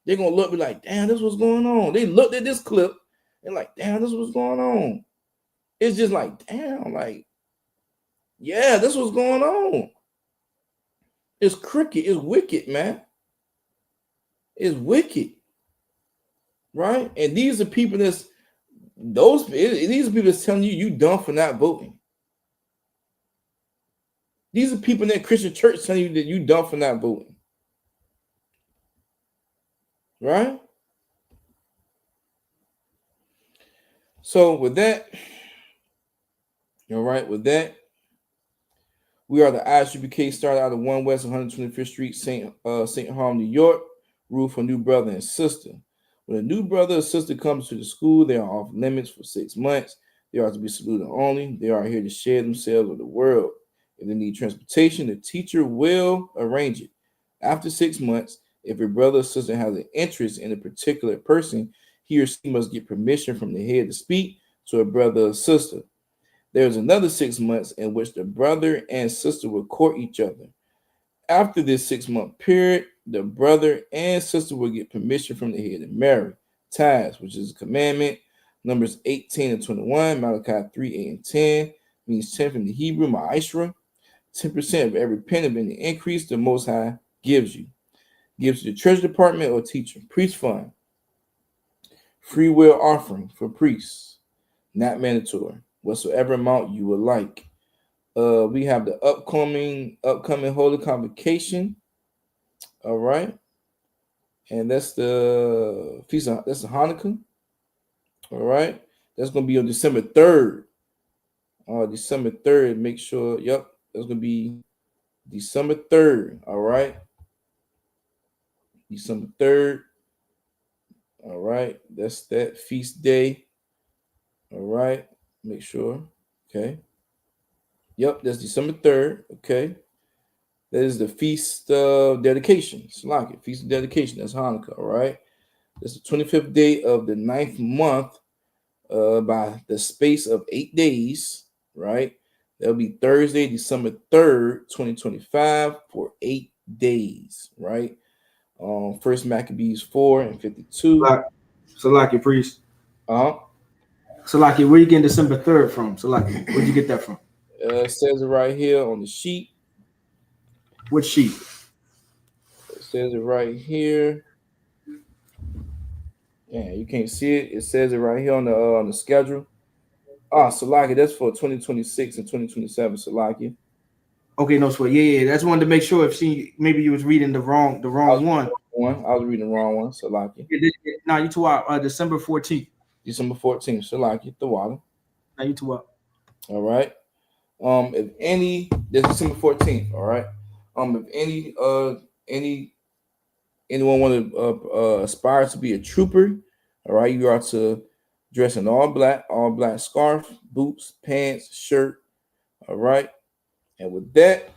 They're gonna look, be like, damn, this what's going on. They looked at this clip and like, damn, this what's going on. It's just like, damn, like, yeah, this what's going on. It's crooked, it's wicked, man. It's wicked, right? And these are people these are people that's telling you dumb for not voting. These are people in that Christian church telling you that you dumb for not voting. Right? So with that, all right, with that, we are the ISUPK, started out of 1 West 125th Street, St. Harm, New York, ruled for new brother and sister. When a new brother or sister comes to the school, they are off limits for 6 months. They are to be saluted only. They are here to share themselves with the world. If they need transportation, the teacher will arrange it. After 6 months, if a brother or sister has an interest in a particular person, he or she must get permission from the head to speak to a brother or sister. There is another 6 months in which the brother and sister will court each other. After this 6-month period, the brother and sister will get permission from the head to marry. Tithes, which is a commandment. Numbers 18 and 21, Malachi 3, 8 and 10, means 10 from the Hebrew, ma'ishra. 10% of every penny of any increase the Most High gives you. Gives to the treasury department or teacher. Priest fund. Free will offering for priests. Not mandatory. Whatsoever amount you would like. We have the upcoming Holy Convocation. All right. And that's the feast of, that's the Hanukkah. All right. That's going to be on December 3rd. December 3rd. Make sure, yep, that's going to be December 3rd. All right. December 3rd. All right, that's that feast day. All right, make sure. Okay. Yep, that's December 3rd. Okay. That is the feast of dedication. Salaki, feast of dedication. That's Hanukkah. All right. That's the 25th day of the 9th month by the space of 8 days. Right. That'll be Thursday, December 3rd, 2025 for 8 days. Right. First Maccabees 4 and 52. Salaki, priest. Uh-huh. Salaki, where you getting December 3rd from? Salaki, where'd you get that from? It says it right here on the sheet. What sheet? It says it right here. Yeah, you can't see it. It says it right here on the schedule. Salaki, that's for 2026 and 2027. Salaki. Okay, no sweat. Yeah. That's wanted to make sure if maybe you was reading the wrong one. I was reading the wrong one. Salaki. Now you two out December 14th. December 14th. Salaki. The water. Now you two out. All right. If any, that's December 14th. All right. If anyone want to aspire to be a trooper, all right, you are to dress in all black scarf, boots, pants, shirt. All right. And with that,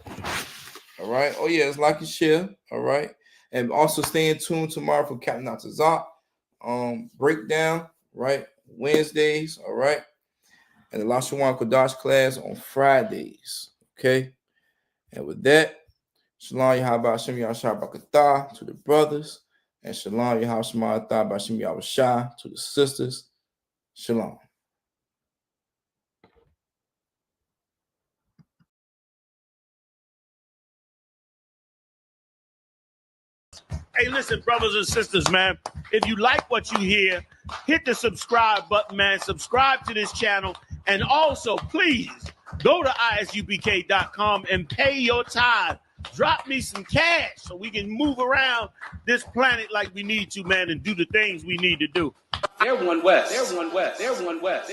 all right. Oh yeah, it's like a share. All right. And also stay tuned tomorrow for Captain Atazak breakdown, right? Wednesdays, all right. And the Lashawan Kodash class on Fridays. Okay. And with that, Shalom Yahaba Hashem Yahshua Bakatah to the brothers, and Shalom Yahshua Hashem Yahshua to the sisters. Shalom. Hey, listen, brothers and sisters, man. If you like what you hear, hit the subscribe button, man. Subscribe to this channel. And also, please, go to ISUPK.com and pay your tithe. Drop me some cash so we can move around this planet like we need to, man, and do the things we need to do. They're one West. They're one West. They're one West.